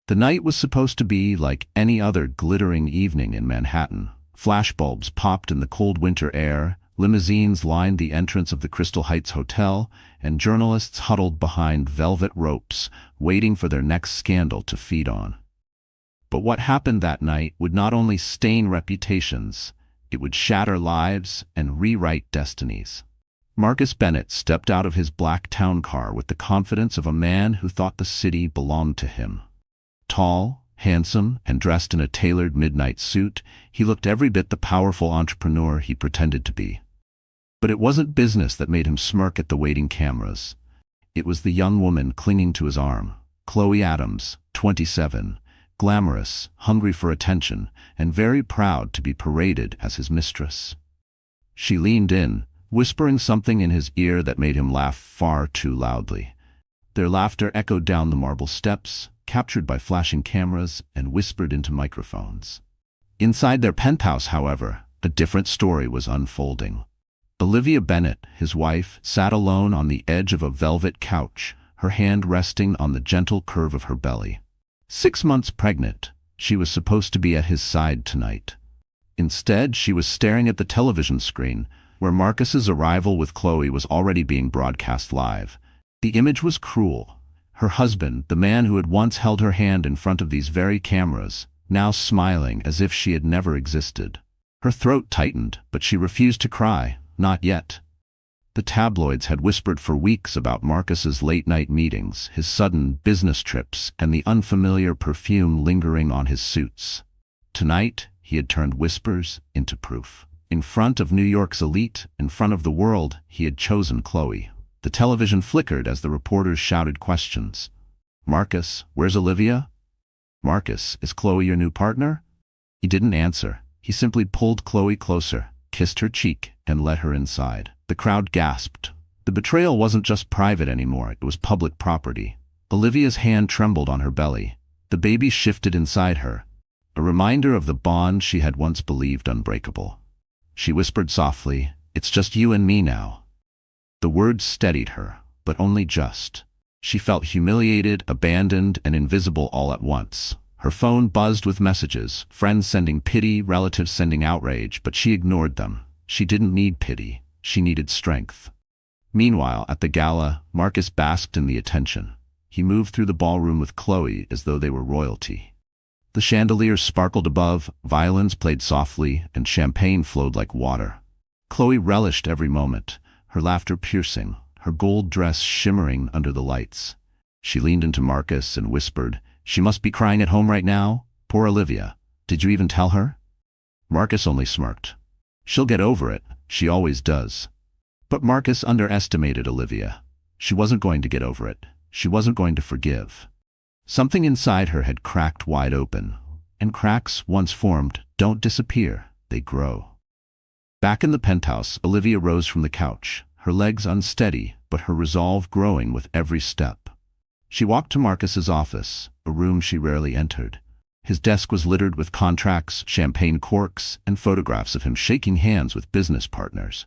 The night was supposed to be like any other glittering evening in Manhattan. Flashbulbs popped in the cold winter air, limousines lined the entrance of the Crystal Heights Hotel, and journalists huddled behind velvet ropes, waiting for their next scandal to feed on. But what happened that night would not only stain reputations, it would shatter lives and rewrite destinies. Marcus Bennett stepped out of his black town car with the confidence of a man who thought the city belonged to him. Tall, handsome, and dressed in a tailored midnight suit, he looked every bit the powerful entrepreneur he pretended to be. But it wasn't business that made him smirk at the waiting cameras. It was the young woman clinging to his arm, Chloe Adams, 27, glamorous, hungry for attention, and very proud to be paraded as his mistress. She leaned in, whispering something in his ear that made him laugh far too loudly. Their laughter echoed down the marble steps, captured by flashing cameras and whispered into microphones. Inside their penthouse, however, a different story was unfolding. Olivia Bennett, his wife, sat alone on the edge of a velvet couch, her hand resting on the gentle curve of her belly. 6 months pregnant, she was supposed to be at his side tonight. Instead, she was staring at the television screen, where Marcus's arrival with Chloe was already being broadcast live. The image was cruel. Her husband, the man who had once held her hand in front of these very cameras, now smiling as if she had never existed. Her throat tightened, but she refused to cry, not yet. The tabloids had whispered for weeks about Marcus's late-night meetings, his sudden business trips, and the unfamiliar perfume lingering on his suits. Tonight, he had turned whispers into proof. In front of New York's elite, in front of the world, he had chosen Chloe. The television flickered as the reporters shouted questions. "Marcus, where's Olivia? Marcus, is Chloe your new partner?" He didn't answer. He simply pulled Chloe closer, kissed her cheek, and let her inside. The crowd gasped. The betrayal wasn't just private anymore, it was public property. Olivia's hand trembled on her belly. The baby shifted inside her, a reminder of the bond she had once believed unbreakable. She whispered softly, "It's just you and me now." The words steadied her, but only just. She felt humiliated, abandoned, and invisible all at once. Her phone buzzed with messages, friends sending pity, relatives sending outrage, but she ignored them. She didn't need pity. She needed strength. Meanwhile, at the gala, Marcus basked in the attention. He moved through the ballroom with Chloe as though they were royalty. The chandeliers sparkled above, violins played softly, and champagne flowed like water. Chloe relished every moment, her laughter piercing, her gold dress shimmering under the lights. She leaned into Marcus and whispered, "She must be crying at home right now. Poor Olivia. Did you even tell her?" Marcus only smirked. "She'll get over it. She always does." But Marcus underestimated Olivia. She wasn't going to get over it. She wasn't going to forgive. Something inside her had cracked wide open, and cracks, once formed, don't disappear, they grow. Back in the penthouse, Olivia rose from the couch, her legs unsteady, but her resolve growing with every step. She walked to Marcus's office, a room she rarely entered. His desk was littered with contracts, champagne corks, and photographs of him shaking hands with business partners.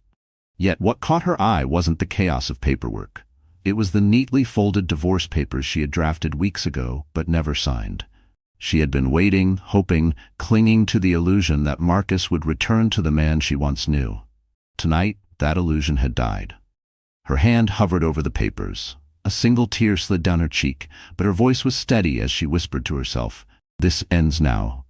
Yet what caught her eye wasn't the chaos of paperwork. It was the neatly folded divorce papers she had drafted weeks ago, but never signed. She had been waiting, hoping, clinging to the illusion that Marcus would return to the man she once knew. Tonight, that illusion had died. Her hand hovered over the papers. A single tear slid down her cheek, but her voice was steady as she whispered to herself, "This ends now."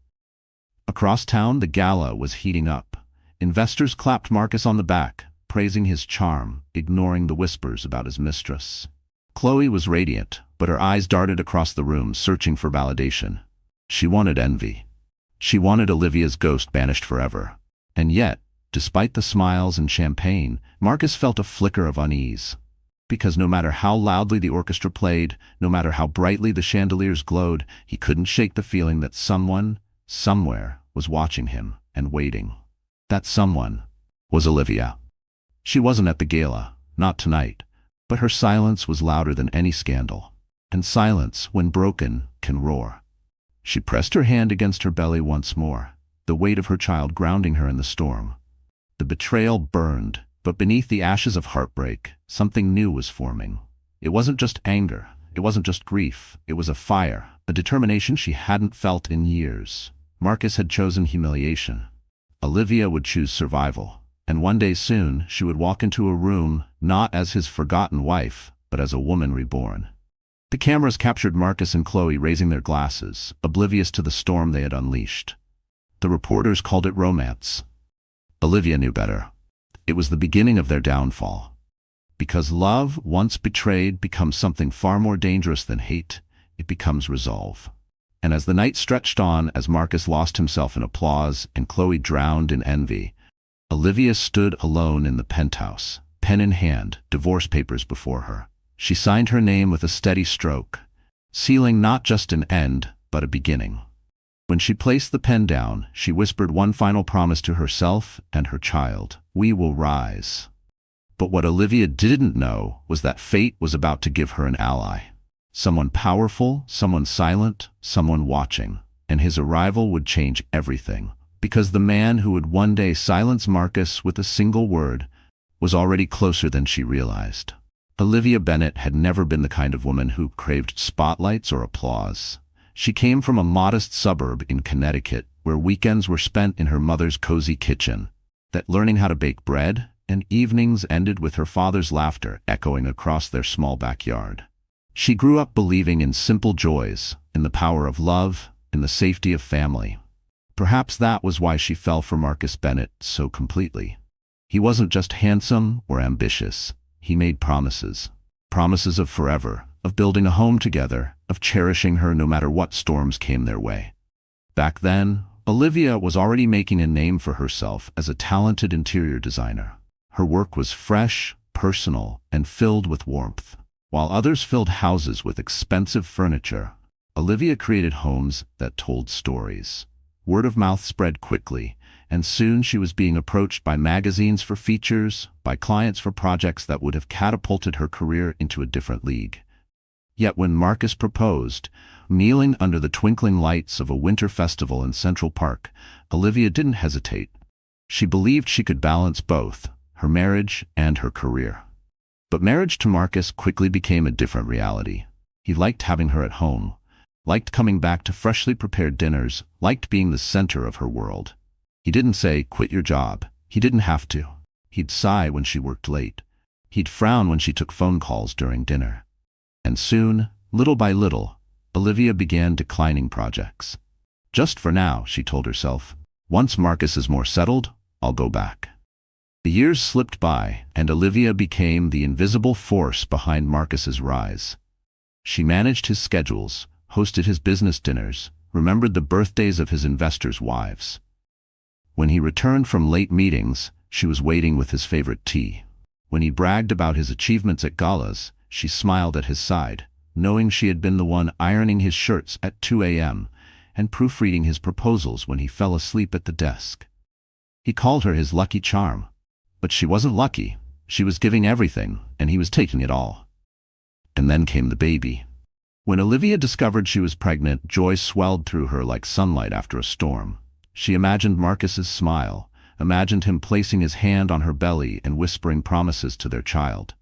Across town, the gala was heating up. Investors clapped Marcus on the back, praising his charm, ignoring the whispers about his mistress. Chloe was radiant, but her eyes darted across the room, searching for validation. She wanted envy. She wanted Olivia's ghost banished forever. And yet, despite the smiles and champagne, Marcus felt a flicker of unease. Because no matter how loudly the orchestra played, no matter how brightly the chandeliers glowed, he couldn't shake the feeling that someone, somewhere, was watching him and waiting. That someone was Olivia. She wasn't at the gala, not tonight, but her silence was louder than any scandal. And silence, when broken, can roar. She pressed her hand against her belly once more, the weight of her child grounding her in the storm. The betrayal burned, but beneath the ashes of heartbreak, something new was forming. It wasn't just anger, it wasn't just grief, it was a a determination she hadn't felt in years. Marcus had chosen humiliation. Olivia would choose survival. And one day soon, she would walk into a room, not as his forgotten wife, but as a woman reborn. The cameras captured Marcus and Chloe raising their glasses, oblivious to the storm they had unleashed. The reporters called it romance. Olivia knew better. It was the beginning of their downfall. Because love, once betrayed, becomes something far more dangerous than hate, it becomes resolve. And as the night stretched on, as Marcus lost himself in applause and Chloe drowned in envy, Olivia stood alone in the penthouse, pen in hand, divorce papers before her. She signed her name with a steady stroke, sealing not just an end, but a beginning. When she placed the pen down, she whispered one final promise to herself and her child: "We will rise." But what Olivia didn't know was that fate was about to give her an ally. Someone powerful, someone silent, someone watching. And his arrival would change everything. Because the man who would one day silence Marcus with a single word was already closer than she realized. Olivia Bennet had never been the kind of woman who craved spotlights or applause. She came from a modest suburb in Connecticut where weekends were spent in her mother's cozy kitchen, that learning how to bake bread, and evenings ended with her father's laughter echoing across their small backyard. She grew up believing in simple joys, in the power of love, in the safety of family. Perhaps that was why she fell for Marcus Bennet so completely. He wasn't just handsome or ambitious. He made promises. Promises of forever, of building a home together, of cherishing her no matter what storms came their way. Back then, Olivia was already making a name for herself as a talented interior designer. Her work was fresh, personal, and filled with warmth. While others filled houses with expensive furniture, Olivia created homes that told stories. Word of mouth spread quickly, and soon she was being approached by magazines for features, by clients for projects that would have catapulted her career into a different league. Yet when Marcus proposed, kneeling under the twinkling lights of a winter festival in Central Park, Olivia didn't hesitate. She believed she could balance both, her marriage and her career. But marriage to Marcus quickly became a different reality. He liked having her at home, liked coming back to freshly prepared dinners, liked being the center of her world. He didn't say, "Quit your job." He didn't have to. He'd sigh when she worked late. He'd frown when she took phone calls during dinner. And soon, little by little, Olivia began declining projects. "Just for now," she told herself. "Once Marcus is more settled, I'll go back." The years slipped by, and Olivia became the invisible force behind Marcus's rise. She managed his schedules, hosted his business dinners, remembered the birthdays of his investors' wives. When he returned from late meetings, she was waiting with his favorite tea. When he bragged about his achievements at galas, she smiled at his side, knowing she had been the one ironing his shirts at 2 a.m. and proofreading his proposals when he fell asleep at the desk. He called her his lucky charm. But she wasn't lucky. She was giving everything, and he was taking it all. And then came the baby. When Olivia discovered she was pregnant, joy swelled through her like sunlight after a storm. She imagined Marcus's smile, imagined him placing his hand on her belly and whispering promises to their child.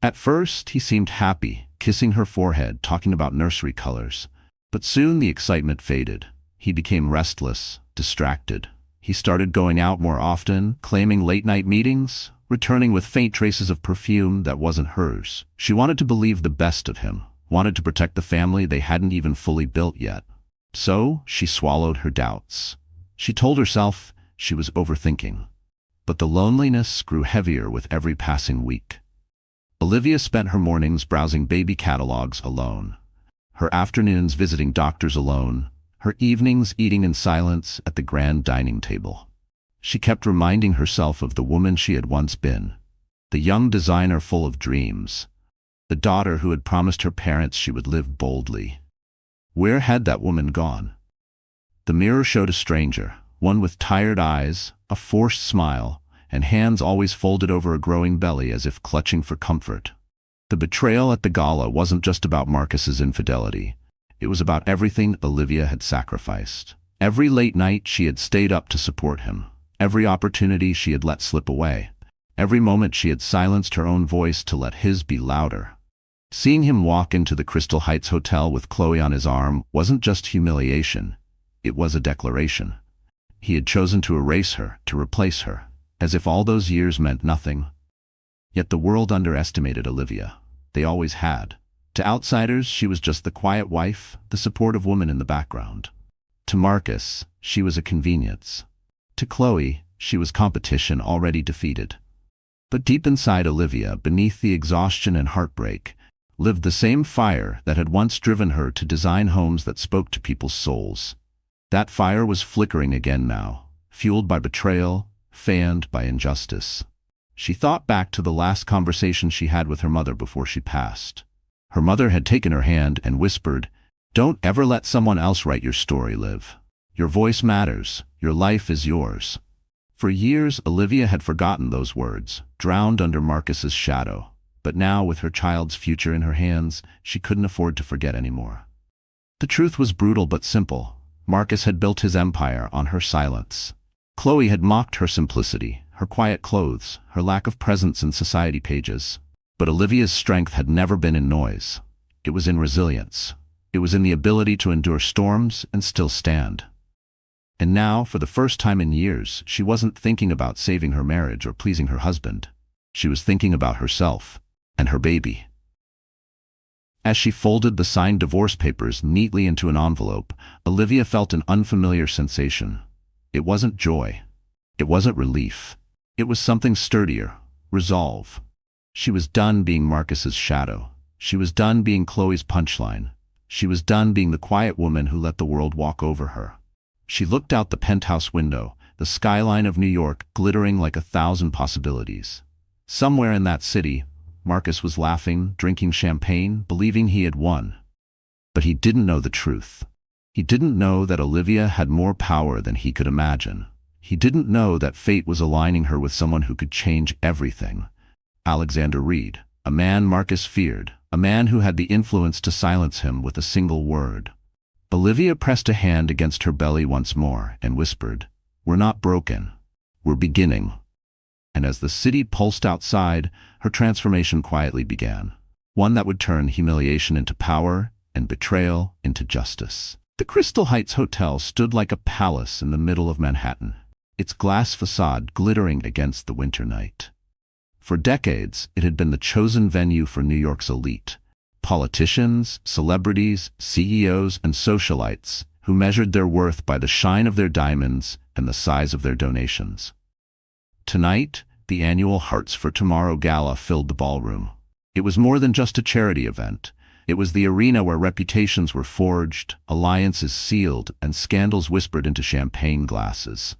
At first, he seemed happy, kissing her forehead, talking about nursery colors. But soon the excitement faded. He became restless, distracted. He started going out more often, claiming late-night meetings, returning with faint traces of perfume that wasn't hers. She wanted to believe the best of him, wanted to protect the family they hadn't even fully built yet. So she swallowed her doubts. She told herself she was overthinking. But the loneliness grew heavier with every passing week. Olivia spent her mornings browsing baby catalogs alone, her afternoons visiting doctors alone, her evenings eating in silence at the grand dining table. She kept reminding herself of the woman she had once been, the young designer full of dreams, the daughter who had promised her parents she would live boldly. Where had that woman gone? The mirror showed a stranger, one with tired eyes, a forced smile, and hands always folded over a growing belly as if clutching for comfort. The betrayal at the gala wasn't just about Marcus's infidelity. It was about everything Olivia had sacrificed. Every late night she had stayed up to support him. Every opportunity she had let slip away. Every moment she had silenced her own voice to let his be louder. Seeing him walk into the Crystal Heights Hotel with Chloe on his arm wasn't just humiliation, it was a declaration. He had chosen to erase her, to replace her, as if all those years meant nothing. Yet the world underestimated Olivia. They always had. To outsiders, she was just the quiet wife, the supportive woman in the background. To Marcus, she was a convenience. To Chloe, she was competition already defeated. But deep inside Olivia, beneath the exhaustion and heartbreak, lived the same fire that had once driven her to design homes that spoke to people's souls. That fire was flickering again now, fueled by betrayal, fanned by injustice. She thought back to the last conversation she had with her mother before she passed. Her mother had taken her hand and whispered, "Don't ever let someone else write your story, Liv. Your voice matters. Your life is yours." For years, Olivia had forgotten those words, drowned under Marcus's shadow. But now, with her child's future in her hands, she couldn't afford to forget anymore. The truth was brutal but simple. Marcus had built his empire on her silence. Chloe had mocked her simplicity, her quiet clothes, her lack of presence in society pages. But Olivia's strength had never been in noise. It was in resilience. It was in the ability to endure storms and still stand. And now, for the first time in years, she wasn't thinking about saving her marriage or pleasing her husband. She was thinking about herself and her baby. As she folded the signed divorce papers neatly into an envelope, Olivia felt an unfamiliar sensation. It wasn't joy. It wasn't relief. It was something sturdier, resolve. She was done being Marcus's shadow. She was done being Chloe's punchline. She was done being the quiet woman who let the world walk over her. She looked out the penthouse window, the skyline of New York glittering like 1,000 possibilities. Somewhere in that city, Marcus was laughing, drinking champagne, believing he had won. But he didn't know the truth. He didn't know that Olivia had more power than he could imagine. He didn't know that fate was aligning her with someone who could change everything. Alexander Reed, a man Marcus feared, a man who had the influence to silence him with a single word. Olivia pressed a hand against her belly once more and whispered, "We're not broken. We're beginning." And as the city pulsed outside, her transformation quietly began. One that would turn humiliation into power and betrayal into justice. The Crystal Heights Hotel stood like a palace in the middle of Manhattan, its glass facade glittering against the winter night. For decades, it had been the chosen venue for New York's elite. Politicians, celebrities, CEOs, and socialites who measured their worth by the shine of their diamonds and the size of their donations. Tonight, the annual Hearts for Tomorrow Gala filled the ballroom. It was more than just a charity event. It was the arena where reputations were forged, alliances sealed, and scandals whispered into champagne glasses.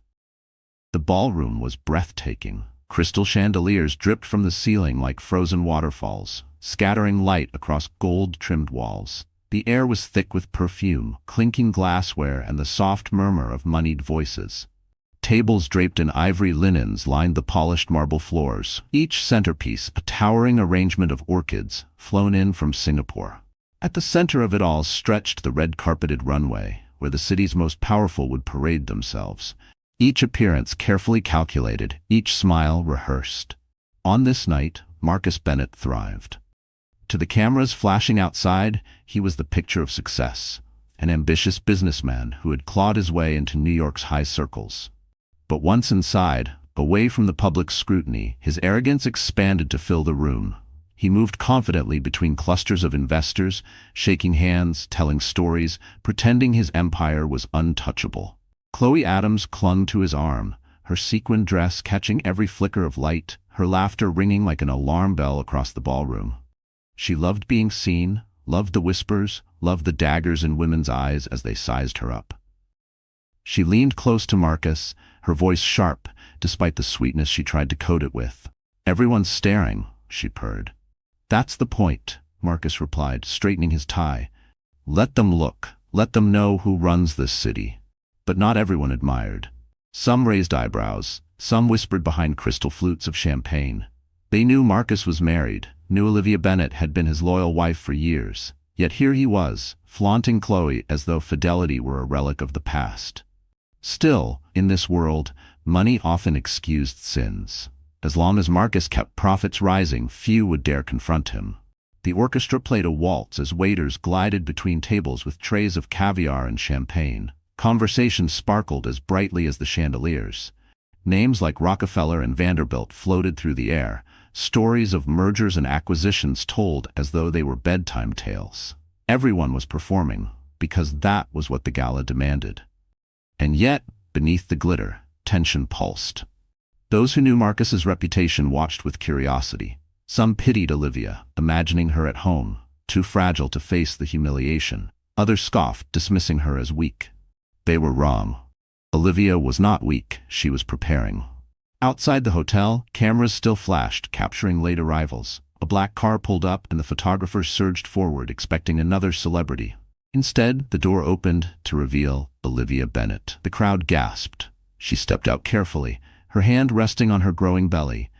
The ballroom was breathtaking. Crystal chandeliers dripped from the ceiling like frozen waterfalls, scattering light across gold-trimmed walls. The air was thick with perfume, clinking glassware, and the soft murmur of moneyed voices. Tables draped in ivory linens lined the polished marble floors, each centerpiece a towering arrangement of orchids flown in from Singapore. At the center of it all stretched the red-carpeted runway, where the city's most powerful would parade themselves. Each appearance carefully calculated, each smile rehearsed. On this night, Marcus Bennett thrived. To the cameras flashing outside, he was the picture of success, an ambitious businessman who had clawed his way into New York's high circles. But once inside, away from the public scrutiny, his arrogance expanded to fill the room. He moved confidently between clusters of investors, shaking hands, telling stories, pretending his empire was untouchable. Chloe Adams clung to his arm, her sequin dress catching every flicker of light, her laughter ringing like an alarm bell across the ballroom. She loved being seen, loved the whispers, loved the daggers in women's eyes as they sized her up. She leaned close to Marcus, her voice sharp, despite the sweetness she tried to coat it with. "Everyone's staring," she purred. "That's the point," Marcus replied, straightening his tie. "Let them look. Let them know who runs this city." But not everyone admired. Some raised eyebrows, some whispered behind crystal flutes of champagne. They knew Marcus was married, knew Olivia Bennett had been his loyal wife for years. Yet here he was, flaunting Chloe as though fidelity were a relic of the past. Still, in this world, money often excused sins. As long as Marcus kept profits rising, few would dare confront him. The orchestra played a waltz as waiters glided between tables with trays of caviar and champagne. Conversation sparkled as brightly as the chandeliers. Names like Rockefeller and Vanderbilt floated through the air, stories of mergers and acquisitions told as though they were bedtime tales. Everyone was performing, because that was what the gala demanded. And yet, beneath the glitter, tension pulsed. Those who knew Marcus's reputation watched with curiosity. Some pitied Olivia, imagining her at home, too fragile to face the humiliation. Others scoffed, dismissing her as weak. They were wrong. Olivia was not weak, she was preparing. Outside the hotel, cameras still flashed, capturing late arrivals. A black car pulled up and the photographers surged forward, expecting another celebrity. Instead, the door opened to reveal Olivia Bennet. The crowd gasped. She stepped out carefully, her hand resting on her growing belly.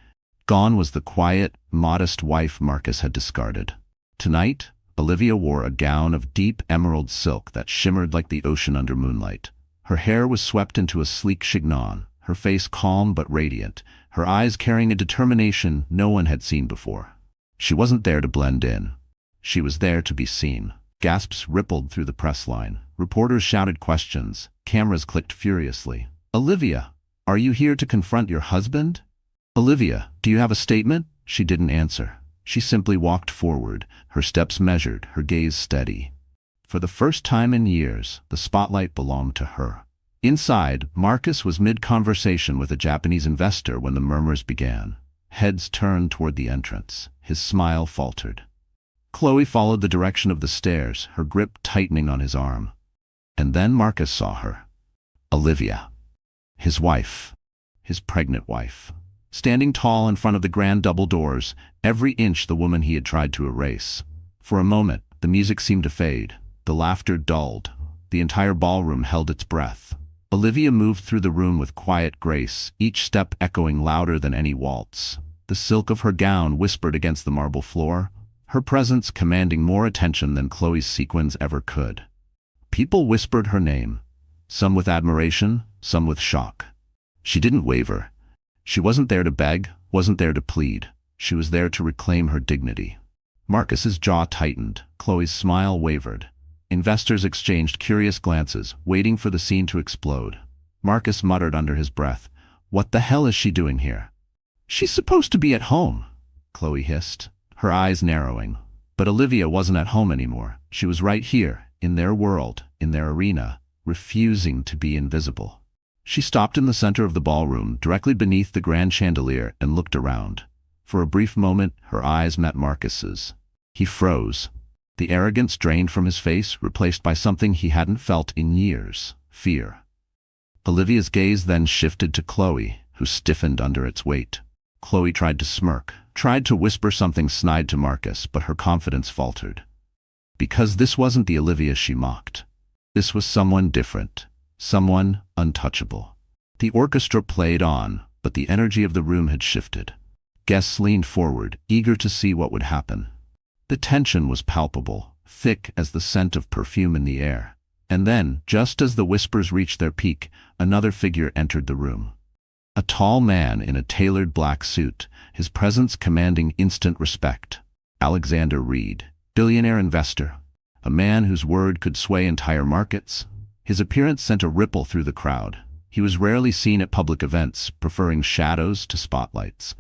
Gone was the quiet, modest wife Marcus had discarded. Tonight, Olivia wore a gown of deep emerald silk that shimmered like the ocean under moonlight. Her hair was swept into a sleek chignon, her face calm but radiant, her eyes carrying a determination no one had seen before. She wasn't there to blend in. She was there to be seen. Gasps rippled through the press line. Reporters shouted questions. Cameras clicked furiously. "Olivia, are you here to confront your husband? Olivia, do you have a statement?" She didn't answer. She simply walked forward, her steps measured, her gaze steady. For the first time in years, the spotlight belonged to her. Inside, Marcus was mid-conversation with a Japanese investor when the murmurs began. Heads turned toward the entrance. His smile faltered. Chloe followed the direction of the stairs, her grip tightening on his arm. And then Marcus saw her. Olivia. His wife. His pregnant wife. Standing tall in front of the grand double doors, every inch the woman he had tried to erase. For a moment, the music seemed to fade. The laughter dulled. The entire ballroom held its breath. Olivia moved through the room with quiet grace, each step echoing louder than any waltz. The silk of her gown whispered against the marble floor, her presence commanding more attention than Chloe's sequins ever could. People whispered her name, some with admiration, some with shock. She didn't waver. She wasn't there to beg, wasn't there to plead. She was there to reclaim her dignity. Marcus's jaw tightened. Chloe's smile wavered. Investors exchanged curious glances, waiting for the scene to explode. Marcus muttered under his breath, "What the hell is she doing here?" "She's supposed to be at home," Chloe hissed, her eyes narrowing. But Olivia wasn't at home anymore. She was right here, in their world, in their arena, refusing to be invisible. She stopped in the center of the ballroom, directly beneath the grand chandelier, and looked around. For a brief moment, her eyes met Marcus's. He froze. The arrogance drained from his face, replaced by something he hadn't felt in years: fear. Olivia's gaze then shifted to Chloe, who stiffened under its weight. Chloe tried to smirk, tried to whisper something snide to Marcus, but her confidence faltered. Because this wasn't the Olivia she mocked. This was someone different, someone untouchable. The orchestra played on, but the energy of the room had shifted. Guests leaned forward, eager to see what would happen. The tension was palpable, thick as the scent of perfume in the air. And then, just as the whispers reached their peak, another figure entered the room. A tall man in a tailored black suit, his presence commanding instant respect. Alexander Reed, billionaire investor, a man whose word could sway entire markets. His appearance sent a ripple through the crowd. He was rarely seen at public events, preferring shadows to spotlights.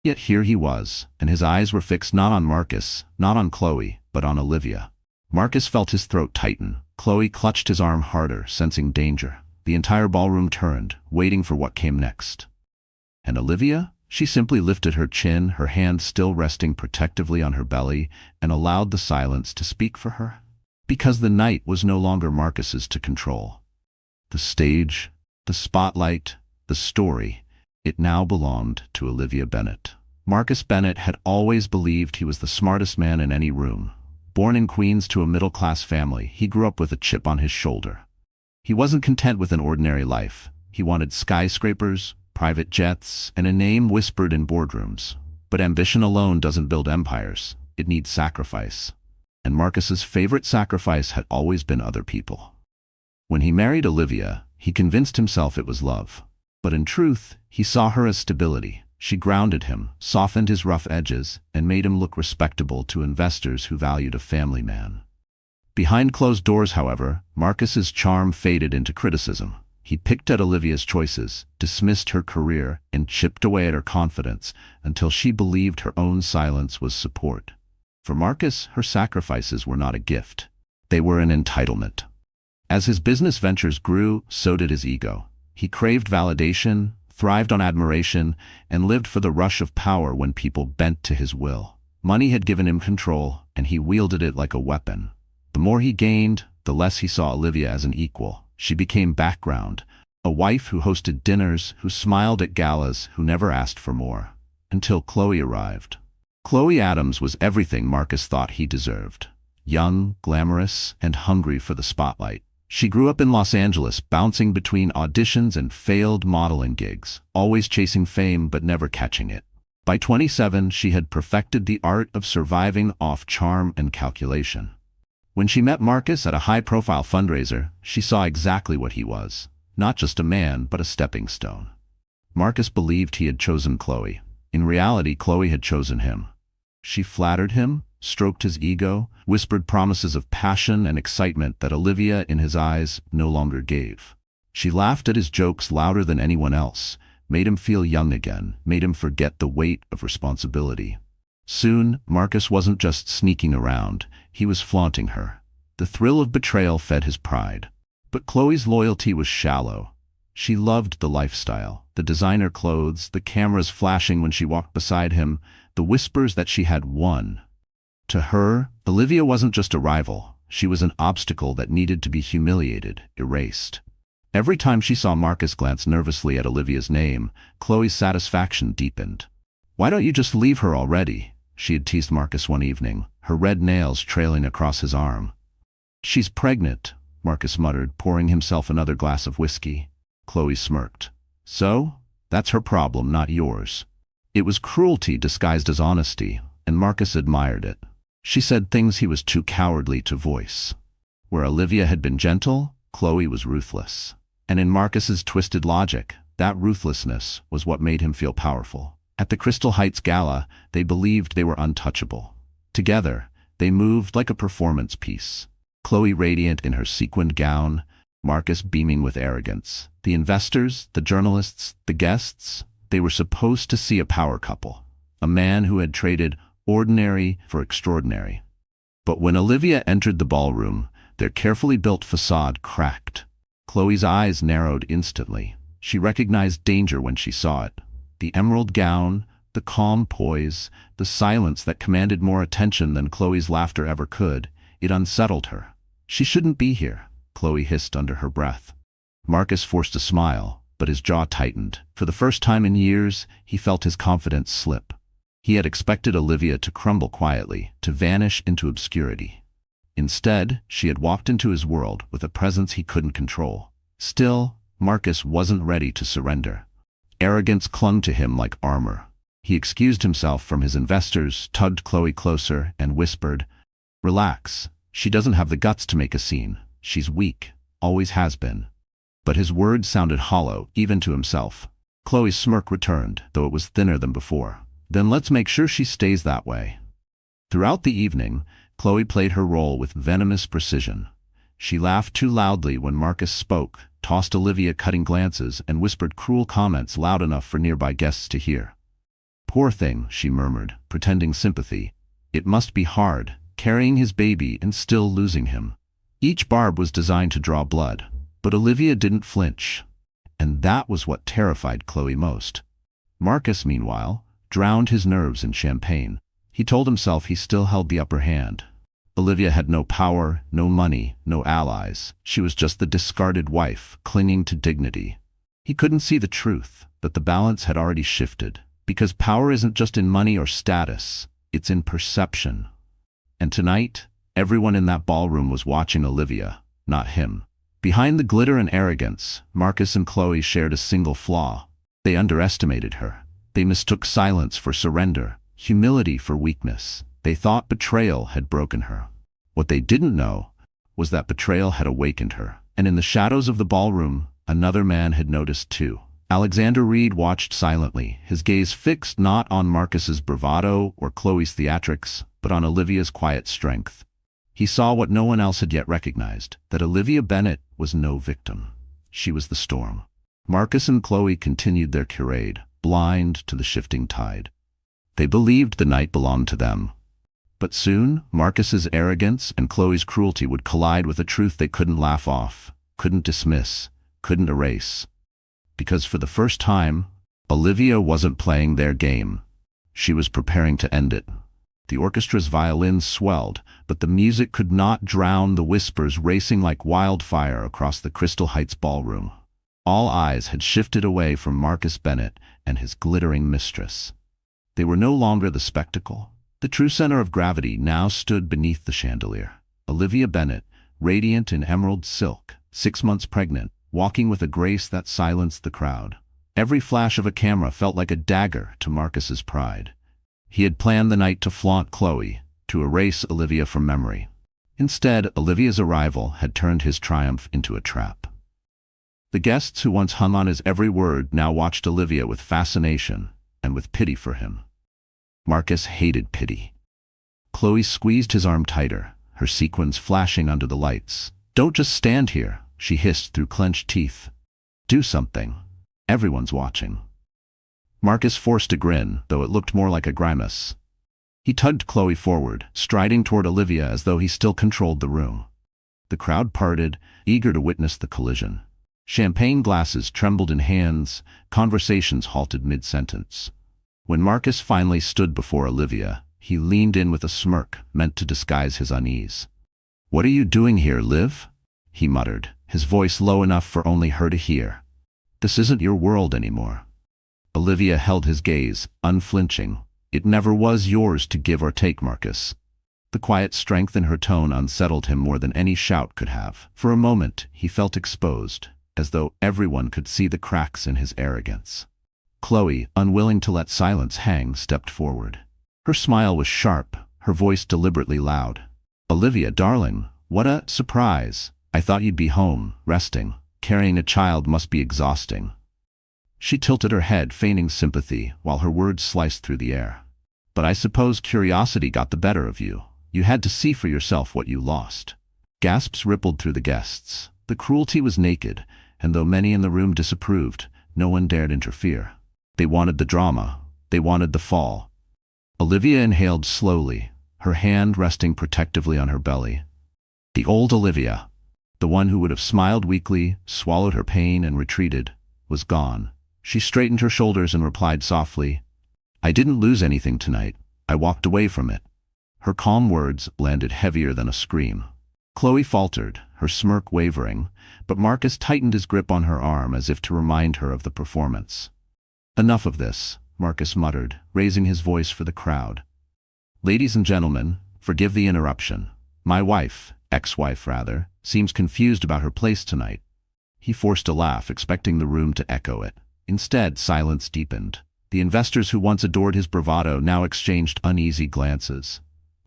Yet here he was, and his eyes were fixed not on Marcus, not on Chloe, but on Olivia. Marcus felt his throat tighten. Chloe clutched his arm harder, sensing danger. The entire ballroom turned, waiting for what came next. And Olivia? She simply lifted her chin, her hand still resting protectively on her belly, and allowed the silence to speak for her. Because the night was no longer Marcus's to control. The stage, the spotlight, the story, it now belonged to Olivia Bennet. Marcus Bennet had always believed he was the smartest man in any room. Born in Queens to a middle-class family, he grew up with a chip on his shoulder. He wasn't content with an ordinary life. He wanted skyscrapers, private jets, and a name whispered in boardrooms. But ambition alone doesn't build empires. It needs sacrifice. And Marcus's favorite sacrifice had always been other people. When he married Olivia, he convinced himself it was love. But in truth, he saw her as stability. She grounded him, softened his rough edges, and made him look respectable to investors who valued a family man. Behind closed doors, however, Marcus's charm faded into criticism. He picked at Olivia's choices, dismissed her career, and chipped away at her confidence until she believed her own silence was support. For Marcus, her sacrifices were not a gift. They were an entitlement. As his business ventures grew, so did his ego. He craved validation, thrived on admiration, and lived for the rush of power when people bent to his will. Money had given him control, and he wielded it like a weapon. The more he gained, the less he saw Olivia as an equal. She became background, a wife who hosted dinners, who smiled at galas, who never asked for more. Until Chloe arrived. Chloe Adams was everything Marcus thought he deserved. Young, glamorous, and hungry for the spotlight. She grew up in Los Angeles, bouncing between auditions and failed modeling gigs, always chasing fame but never catching it. By 27, she had perfected the art of surviving off charm and calculation. When she met Marcus at a high-profile fundraiser, she saw exactly what he was. Not just a man, but a stepping stone. Marcus believed he had chosen Chloe. In reality, Chloe had chosen him. She flattered him, stroked his ego, whispered promises of passion and excitement that Olivia, in his eyes, no longer gave. She laughed at his jokes louder than anyone else, made him feel young again, made him forget the weight of responsibility. Soon, Marcus wasn't just sneaking around, he was flaunting her. The thrill of betrayal fed his pride. But Chloe's loyalty was shallow. She loved the lifestyle, the designer clothes, the cameras flashing when she walked beside him, the whispers that she had won. To her, Olivia wasn't just a rival, she was an obstacle that needed to be humiliated, erased. Every time she saw Marcus glance nervously at Olivia's name, Chloe's satisfaction deepened. "Why don't you just leave her already?" she had teased Marcus one evening, her red nails trailing across his arm. "She's pregnant," Marcus muttered, pouring himself another glass of whiskey. Chloe smirked. "So? That's her problem, not yours." It was cruelty disguised as honesty, and Marcus admired it. She said things he was too cowardly to voice. Where Olivia had been gentle, Chloe was ruthless. And in Marcus's twisted logic, that ruthlessness was what made him feel powerful. At the Crystal Heights Gala, they believed they were untouchable. Together, they moved like a performance piece. Chloe radiant in her sequined gown, Marcus beaming with arrogance. The investors, the journalists, the guests, they were supposed to see a power couple. A man who had traded ordinary for extraordinary. But when Olivia entered the ballroom, their carefully built facade cracked. Chloe's eyes narrowed instantly. She recognized danger when she saw it. The emerald gown, the calm poise, the silence that commanded more attention than Chloe's laughter ever could, it unsettled her. "She shouldn't be here," Chloe hissed under her breath. Marcus forced a smile, but his jaw tightened. For the first time in years, he felt his confidence slip. He had expected Olivia to crumble quietly, to vanish into obscurity. Instead, she had walked into his world with a presence he couldn't control. Still, Marcus wasn't ready to surrender. Arrogance clung to him like armor. He excused himself from his investors, tugged Chloe closer, and whispered, "Relax. She doesn't have the guts to make a scene. She's weak, always has been." But his words sounded hollow, even to himself. Chloe's smirk returned, though it was thinner than before. "Then let's make sure she stays that way." Throughout the evening, Chloe played her role with venomous precision. She laughed too loudly when Marcus spoke, tossed Olivia cutting glances, and whispered cruel comments loud enough for nearby guests to hear. "Poor thing," she murmured, pretending sympathy. "It must be hard, carrying his baby and still losing him." Each barb was designed to draw blood, but Olivia didn't flinch. And that was what terrified Chloe most. Marcus, meanwhile, drowned his nerves in champagne. He told himself he still held the upper hand. Olivia had no power, no money, no allies. She was just the discarded wife, clinging to dignity. He couldn't see the truth, that the balance had already shifted. Because power isn't just in money or status, it's in perception. And tonight, everyone in that ballroom was watching Olivia, not him. Behind the glitter and arrogance, Marcus and Chloe shared a single flaw. They underestimated her. They mistook silence for surrender, humility for weakness. They thought betrayal had broken her. What they didn't know was that betrayal had awakened her. And in the shadows of the ballroom, another man had noticed too. Alexander Reed watched silently, his gaze fixed not on Marcus's bravado or Chloe's theatrics, but on Olivia's quiet strength. He saw what no one else had yet recognized, that Olivia Bennet was no victim. She was the storm. Marcus and Chloe continued their charade, blind to the shifting tide. They believed the night belonged to them. But soon, Marcus's arrogance and Chloe's cruelty would collide with a truth they couldn't laugh off, couldn't dismiss, couldn't erase. Because for the first time, Olivia wasn't playing their game. She was preparing to end it. The orchestra's violins swelled, but the music could not drown the whispers racing like wildfire across the Crystal Heights ballroom. All eyes had shifted away from Marcus Bennet and his glittering mistress. They were no longer the spectacle. The true center of gravity now stood beneath the chandelier. Olivia Bennet, radiant in emerald silk, 6 months pregnant, walking with a grace that silenced the crowd. Every flash of a camera felt like a dagger to Marcus's pride. He had planned the night to flaunt Chloe, to erase Olivia from memory. Instead, Olivia's arrival had turned his triumph into a trap. The guests who once hung on his every word now watched Olivia with fascination and with pity for him. Marcus hated pity. Chloe squeezed his arm tighter, her sequins flashing under the lights. "Don't just stand here," she hissed through clenched teeth. "Do something. Everyone's watching." Marcus forced a grin, though it looked more like a grimace. He tugged Chloe forward, striding toward Olivia as though he still controlled the room. The crowd parted, eager to witness the collision. Champagne glasses trembled in hands, conversations halted mid-sentence. When Marcus finally stood before Olivia, he leaned in with a smirk meant to disguise his unease. "What are you doing here, Liv?" he muttered, his voice low enough for only her to hear. "This isn't your world anymore." Olivia held his gaze, unflinching. "It never was yours to give or take, Marcus." The quiet strength in her tone unsettled him more than any shout could have. For a moment, he felt exposed, as though everyone could see the cracks in his arrogance. Chloe, unwilling to let silence hang, stepped forward. Her smile was sharp, her voice deliberately loud. "Olivia, darling, what a surprise. I thought you'd be home, resting. Carrying a child must be exhausting." She tilted her head, feigning sympathy, while her words sliced through the air. "But I suppose curiosity got the better of you. You had to see for yourself what you lost." Gasps rippled through the guests. The cruelty was naked, and though many in the room disapproved, no one dared interfere. They wanted the drama. They wanted the fall. Olivia inhaled slowly, her hand resting protectively on her belly. The old Olivia, the one who would have smiled weakly, swallowed her pain, and retreated, was gone. She straightened her shoulders and replied softly, "I didn't lose anything tonight. I walked away from it." Her calm words landed heavier than a scream. Chloe faltered, her smirk wavering, but Marcus tightened his grip on her arm as if to remind her of the performance. "Enough of this," Marcus muttered, raising his voice for the crowd. "Ladies and gentlemen, forgive the interruption. My wife, ex-wife rather, seems confused about her place tonight." He forced a laugh, expecting the room to echo it. Instead, silence deepened. The investors who once adored his bravado now exchanged uneasy glances.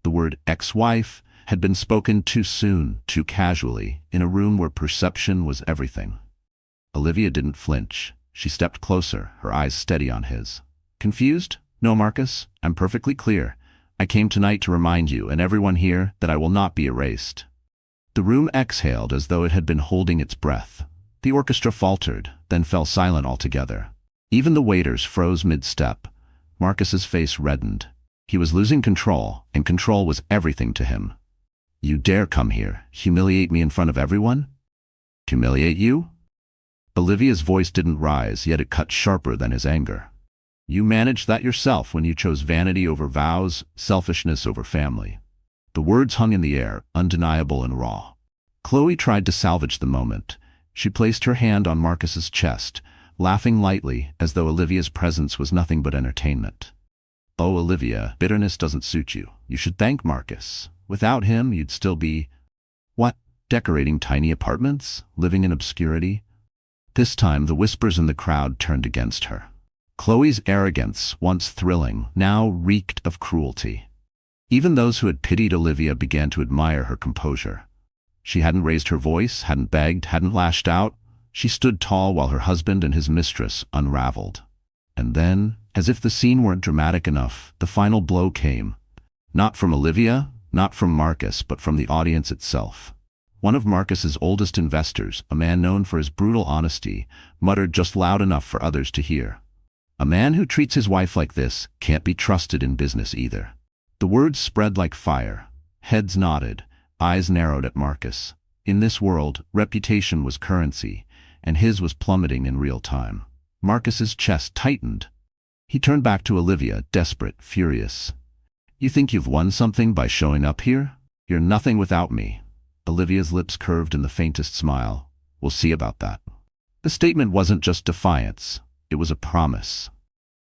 The word ex-wife had been spoken too soon, too casually, in a room where perception was everything. Olivia didn't flinch. She stepped closer, her eyes steady on his. "Confused? No, Marcus. I'm perfectly clear. I came tonight to remind you and everyone here that I will not be erased." The room exhaled as though it had been holding its breath. The orchestra faltered, then fell silent altogether. Even the waiters froze mid-step. Marcus's face reddened. He was losing control, and control was everything to him. "You dare come here, humiliate me in front of everyone?" "Humiliate you?" Olivia's voice didn't rise, yet it cut sharper than his anger. "You managed that yourself when you chose vanity over vows, selfishness over family." The words hung in the air, undeniable and raw. Chloe tried to salvage the moment. She placed her hand on Marcus's chest, laughing lightly as though Olivia's presence was nothing but entertainment. "Oh, Olivia, bitterness doesn't suit you. You should thank Marcus. Without him, you'd still be—" "What? Decorating tiny apartments? Living in obscurity?" This time, the whispers in the crowd turned against her. Chloe's arrogance, once thrilling, now reeked of cruelty. Even those who had pitied Olivia began to admire her composure. She hadn't raised her voice, hadn't begged, hadn't lashed out. She stood tall while her husband and his mistress unraveled. And then, as if the scene weren't dramatic enough, the final blow came. Not from Olivia, not from Marcus, but from the audience itself. One of Marcus's oldest investors, a man known for his brutal honesty, muttered just loud enough for others to hear. "A man who treats his wife like this can't be trusted in business either." The words spread like fire. Heads nodded, eyes narrowed at Marcus. In this world, reputation was currency, and his was plummeting in real time. Marcus's chest tightened. He turned back to Olivia, desperate, furious. "You think you've won something by showing up here? You're nothing without me." Olivia's lips curved in the faintest smile. "We'll see about that." The statement wasn't just defiance. It was a promise.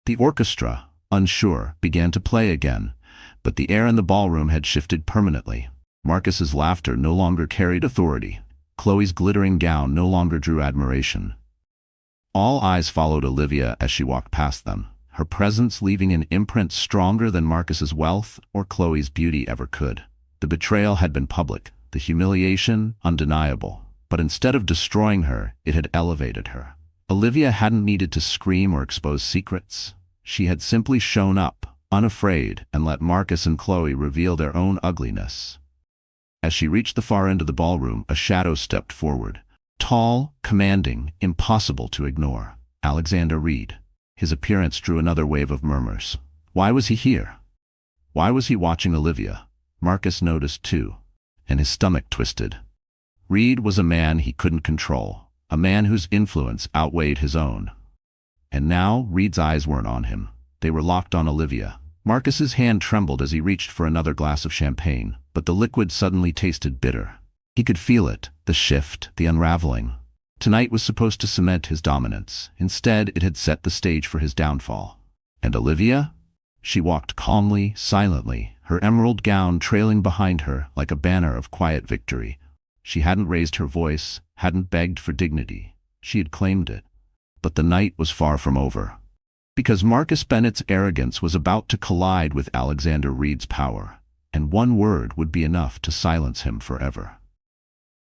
The orchestra, unsure, began to play again, but the air in the ballroom had shifted permanently. Marcus's laughter no longer carried authority. Chloe's glittering gown no longer drew admiration. All eyes followed Olivia as she walked past them, her presence leaving an imprint stronger than Marcus's wealth or Chloe's beauty ever could. The betrayal had been public, the humiliation undeniable, but instead of destroying her, it had elevated her. Olivia hadn't needed to scream or expose secrets. She had simply shown up, unafraid, and let Marcus and Chloe reveal their own ugliness. As she reached the far end of the ballroom, a shadow stepped forward. Tall, commanding, impossible to ignore. Alexander Reed. His appearance drew another wave of murmurs. Why was he here? Why was he watching Olivia? Marcus noticed too, and his stomach twisted. Reed was a man he couldn't control, a man whose influence outweighed his own. And now Reed's eyes weren't on him. They were locked on Olivia. Marcus's hand trembled as he reached for another glass of champagne, but the liquid suddenly tasted bitter. He could feel it, the shift, the unraveling. Tonight was supposed to cement his dominance. Instead, it had set the stage for his downfall. And Olivia? She walked calmly, silently, her emerald gown trailing behind her like a banner of quiet victory. She hadn't raised her voice, hadn't begged for dignity. She had claimed it. But the night was far from over. Because Marcus Bennett's arrogance was about to collide with Alexander Reed's power, and one word would be enough to silence him forever.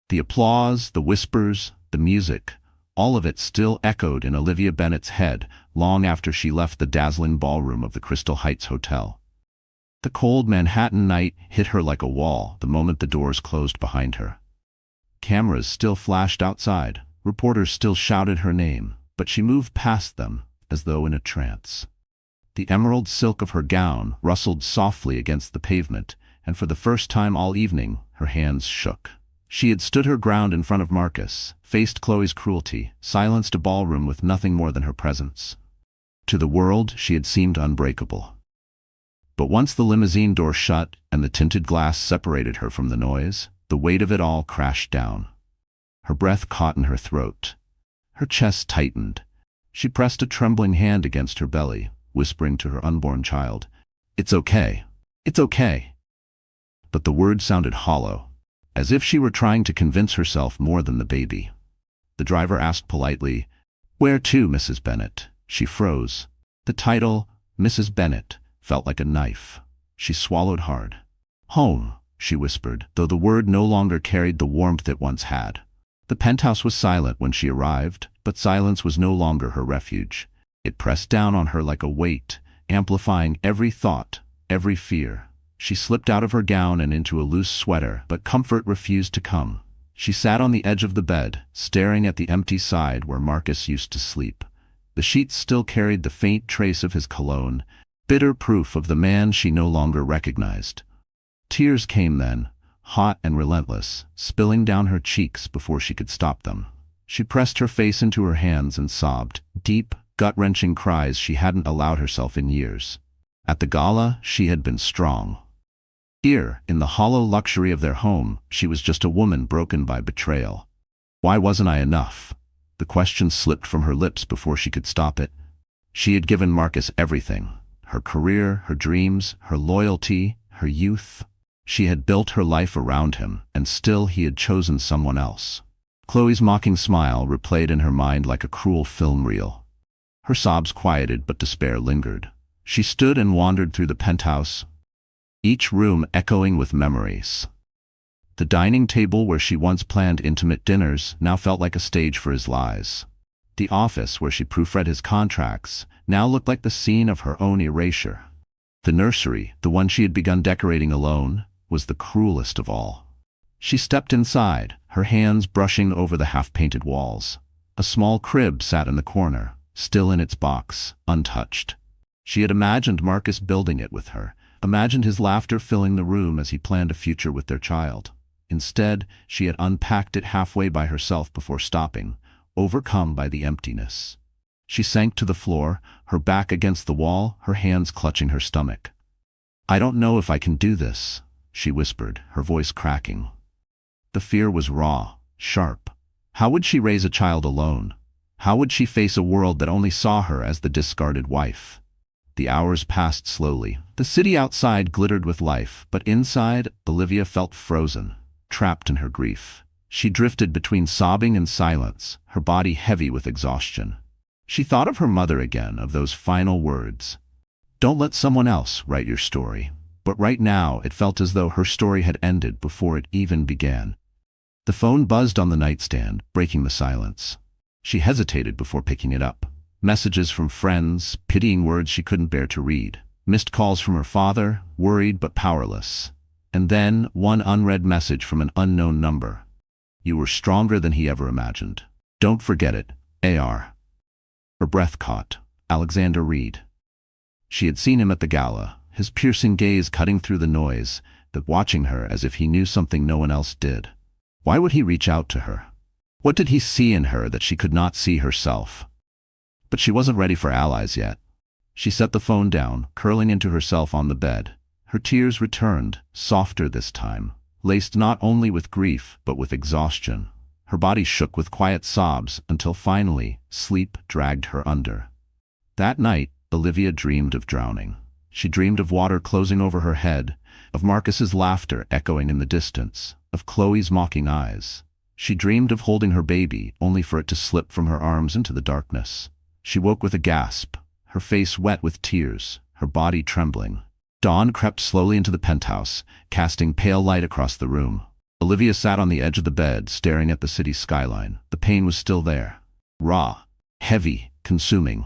The applause, the whispers, the music, all of it still echoed in Olivia Bennett's head long after she left the dazzling ballroom of the Crystal Heights Hotel. The cold Manhattan night hit her like a wall the moment the doors closed behind her. Cameras still flashed outside, reporters still shouted her name, but she moved past them as though in a trance. The emerald silk of her gown rustled softly against the pavement, and for the first time all evening, her hands shook. She had stood her ground in front of Marcus, faced Chloe's cruelty, silenced a ballroom with nothing more than her presence. To the world, she had seemed unbreakable. But once the limousine door shut and the tinted glass separated her from the noise, the weight of it all crashed down. Her breath caught in her throat. Her chest tightened. She pressed a trembling hand against her belly, whispering to her unborn child, "It's okay. It's okay." But the words sounded hollow, as if she were trying to convince herself more than the baby. The driver asked politely, "Where to, Mrs. Bennett?" She froze. The title, Mrs. Bennett, felt like a knife. She swallowed hard. "Home," she whispered, though the word no longer carried the warmth it once had. The penthouse was silent when she arrived, but silence was no longer her refuge. It pressed down on her like a weight, amplifying every thought, every fear. She slipped out of her gown and into a loose sweater, but comfort refused to come. She sat on the edge of the bed, staring at the empty side where Marcus used to sleep. The sheets still carried the faint trace of his cologne, bitter proof of the man she no longer recognized. Tears came then, hot and relentless, spilling down her cheeks before she could stop them. She pressed her face into her hands and sobbed, deep, gut-wrenching cries she hadn't allowed herself in years. At the gala, she had been strong. Here, in the hollow luxury of their home, she was just a woman broken by betrayal. Why wasn't I enough? The question slipped from her lips before she could stop it. She had given Marcus everything. Her career, her dreams, her loyalty, her youth. She had built her life around him, and still he had chosen someone else. Chloe's mocking smile replayed in her mind like a cruel film reel. Her sobs quieted, but despair lingered. She stood and wandered through the penthouse, each room echoing with memories. The dining table where she once planned intimate dinners now felt like a stage for his lies. The office where she proofread his contracts now looked like the scene of her own erasure. The nursery, the one she had begun decorating alone, was the cruelest of all. She stepped inside, her hands brushing over the half-painted walls. A small crib sat in the corner, still in its box, untouched. She had imagined Marcus building it with her, imagined his laughter filling the room as he planned a future with their child. Instead, she had unpacked it halfway by herself before stopping, overcome by the emptiness. She sank to the floor, her back against the wall, her hands clutching her stomach. "I don't know if I can do this," she whispered, her voice cracking. The fear was raw, sharp. How would she raise a child alone? How would she face a world that only saw her as the discarded wife? The hours passed slowly. The city outside glittered with life, but inside, Olivia felt frozen, trapped in her grief. She drifted between sobbing and silence, her body heavy with exhaustion. She thought of her mother again, of those final words. "Don't let someone else write your story." But right now, it felt as though her story had ended before it even began. The phone buzzed on the nightstand, breaking the silence. She hesitated before picking it up. Messages from friends, pitying words she couldn't bear to read. Missed calls from her father, worried but powerless. And then, one unread message from an unknown number. "You were stronger than he ever imagined. Don't forget it, AR." Her breath caught. Alexander Reed. She had seen him at the gala, his piercing gaze cutting through the noise, but watching her as if he knew something no one else did. Why would he reach out to her? What did he see in her that she could not see herself? But she wasn't ready for allies yet. She set the phone down, curling into herself on the bed. Her tears returned, softer this time, laced not only with grief but with exhaustion. Her body shook with quiet sobs until finally, sleep dragged her under. That night, Olivia dreamed of drowning. She dreamed of water closing over her head, of Marcus's laughter echoing in the distance, of Chloe's mocking eyes. She dreamed of holding her baby, only for it to slip from her arms into the darkness. She woke with a gasp, her face wet with tears, her body trembling. Dawn crept slowly into the penthouse, casting pale light across the room. Olivia sat on the edge of the bed, staring at the city's skyline. The pain was still there. Raw, heavy, consuming.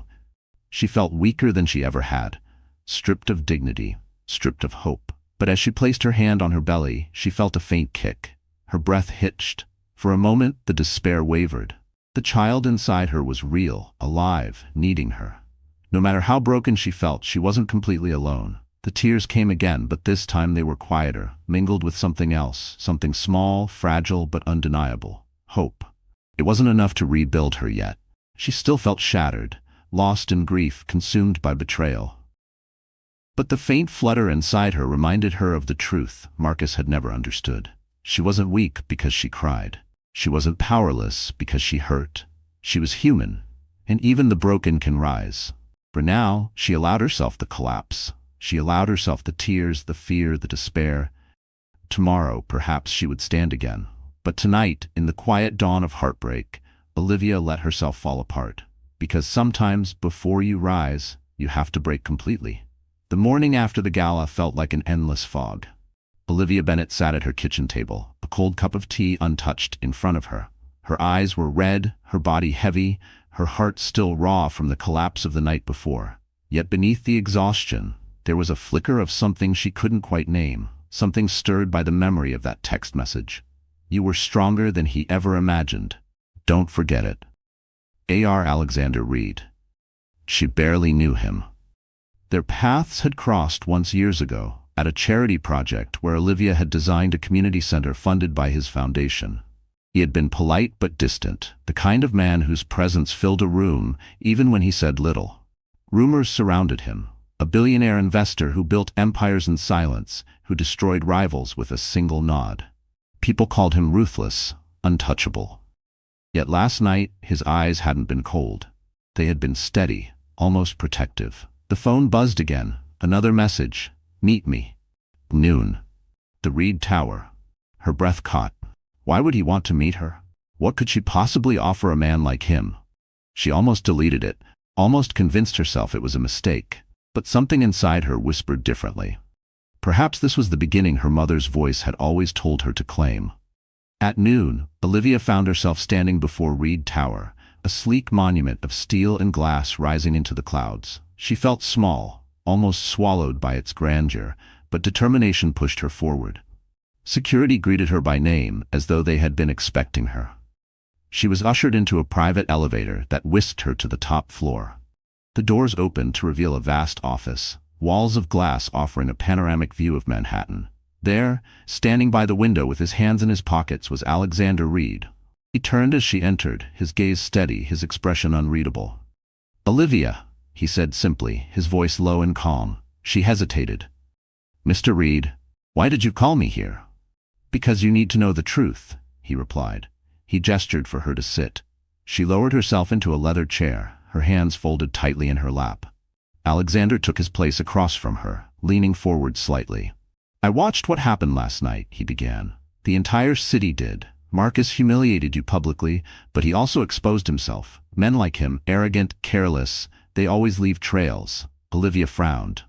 She felt weaker than she ever had, stripped of dignity, stripped of hope. But as she placed her hand on her belly, she felt a faint kick. Her breath hitched. For a moment, the despair wavered. The child inside her was real, alive, needing her. No matter how broken she felt, she wasn't completely alone. The tears came again, but this time they were quieter, mingled with something else, something small, fragile, but undeniable. Hope. It wasn't enough to rebuild her yet. She still felt shattered, lost in grief, consumed by betrayal. But the faint flutter inside her reminded her of the truth Marcus had never understood. She wasn't weak because she cried. She wasn't powerless because she hurt. She was human, and even the broken can rise. For now, she allowed herself the collapse. She allowed herself the tears, the fear, the despair. Tomorrow, perhaps she would stand again. But tonight, in the quiet dawn of heartbreak, Olivia let herself fall apart. Because sometimes, before you rise, you have to break completely. The morning after the gala felt like an endless fog. Olivia Bennett sat at her kitchen table, a cold cup of tea untouched in front of her. Her eyes were red, her body heavy, her heart still raw from the collapse of the night before. Yet beneath the exhaustion, there was a flicker of something she couldn't quite name, something stirred by the memory of that text message. "You were stronger than he ever imagined. Don't forget it." A.R. Alexander Reed. She barely knew him. Their paths had crossed once years ago, at a charity project where Olivia had designed a community center funded by his foundation. He had been polite but distant, the kind of man whose presence filled a room even when he said little. Rumors surrounded him. A billionaire investor who built empires in silence, who destroyed rivals with a single nod. People called him ruthless, untouchable. Yet last night, his eyes hadn't been cold. They had been steady, almost protective. The phone buzzed again. Another message. "Meet me. Noon." The Reed Tower. Her breath caught. Why would he want to meet her? What could she possibly offer a man like him? She almost deleted it, almost convinced herself it was a mistake. But something inside her whispered differently. Perhaps this was the beginning her mother's voice had always told her to claim. At noon, Olivia found herself standing before Reed Tower, a sleek monument of steel and glass rising into the clouds. She felt small, almost swallowed by its grandeur, but determination pushed her forward. Security greeted her by name as though they had been expecting her. She was ushered into a private elevator that whisked her to the top floor. The doors opened to reveal a vast office, walls of glass offering a panoramic view of Manhattan. There, standing by the window with his hands in his pockets, was Alexander Reed. He turned as she entered, his gaze steady, his expression unreadable. "Olivia," he said simply, his voice low and calm. She hesitated. "Mr. Reed, why did you call me here?" "Because you need to know the truth," he replied. He gestured for her to sit. She lowered herself into a leather chair, her hands folded tightly in her lap. Alexander took his place across from her, leaning forward slightly. "I watched what happened last night," he began. "The entire city did. Marcus humiliated you publicly, but he also exposed himself. Men like him, arrogant, careless, they always leave trails." Olivia frowned.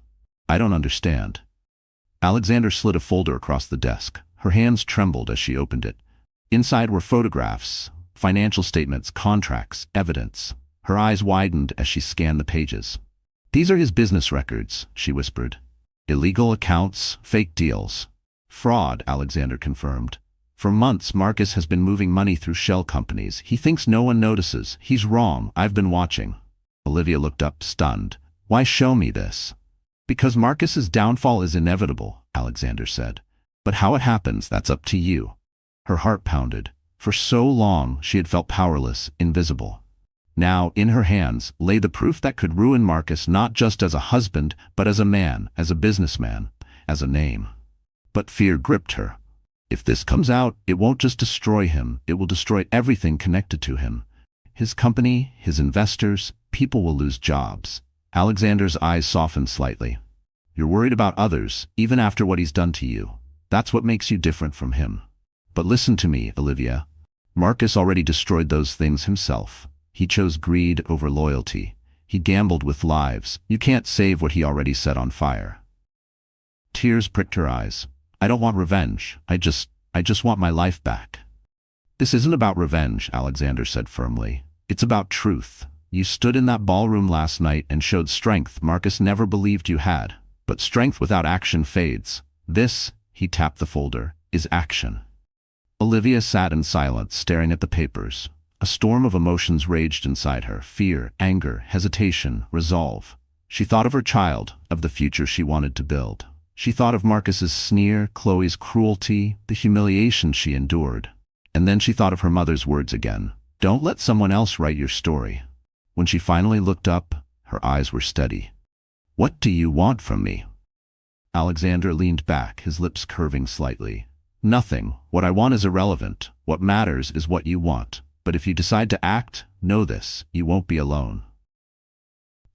"I don't understand." Alexander slid a folder across the desk. Her hands trembled as she opened it. Inside were photographs, financial statements, contracts, evidence. Her eyes widened as she scanned the pages. "These are his business records," she whispered. "Illegal accounts, fake deals." "Fraud," Alexander confirmed. "For months, Marcus has been moving money through shell companies. He thinks no one notices. He's wrong. I've been watching." Olivia looked up, stunned. "Why show me this?" "Because Marcus's downfall is inevitable," Alexander said. "But how it happens, that's up to you." Her heart pounded. For so long, she had felt powerless, invisible. Now, in her hands, lay the proof that could ruin Marcus not just as a husband, but as a man, as a businessman, as a name. But fear gripped her. If this comes out, it won't just destroy him, it will destroy everything connected to him. His company, his investors, people will lose jobs. Alexander's eyes softened slightly. "You're worried about others, even after what he's done to you. That's what makes you different from him. But listen to me, Olivia. Marcus already destroyed those things himself. He chose greed over loyalty. He gambled with lives. You can't save what he already set on fire." Tears pricked her eyes. "I don't want revenge. I just want my life back." "This isn't about revenge," Alexander said firmly. "It's about truth. You stood in that ballroom last night and showed strength Marcus never believed you had. But strength without action fades. This," he tapped the folder, "is action." Olivia sat in silence, staring at the papers. A storm of emotions raged inside her: fear, anger, hesitation, resolve. She thought of her child, of the future she wanted to build. She thought of Marcus's sneer, Chloe's cruelty, the humiliation she endured. And then she thought of her mother's words again. "Don't let someone else write your story." When she finally looked up, her eyes were steady. "What do you want from me?" Alexander leaned back, his lips curving slightly. "Nothing. What I want is irrelevant. What matters is what you want. But if you decide to act, know this, you won't be alone."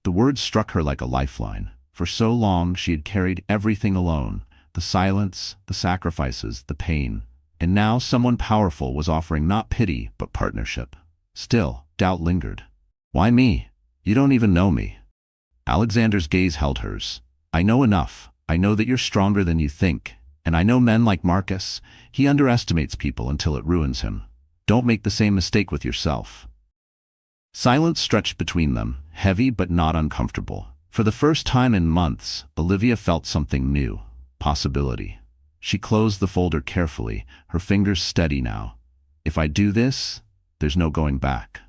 The words struck her like a lifeline. For so long she had carried everything alone, the silence, the sacrifices, the pain. And now someone powerful was offering not pity, but partnership. Still, doubt lingered. "Why me? You don't even know me." Alexander's gaze held hers. "I know enough. I know that you're stronger than you think. And I know men like Marcus. He underestimates people until it ruins him. Don't make the same mistake with yourself." Silence stretched between them, heavy but not uncomfortable. For the first time in months, Olivia felt something new. Possibility. She closed the folder carefully, her fingers steady now. "If I do this, there's no going back."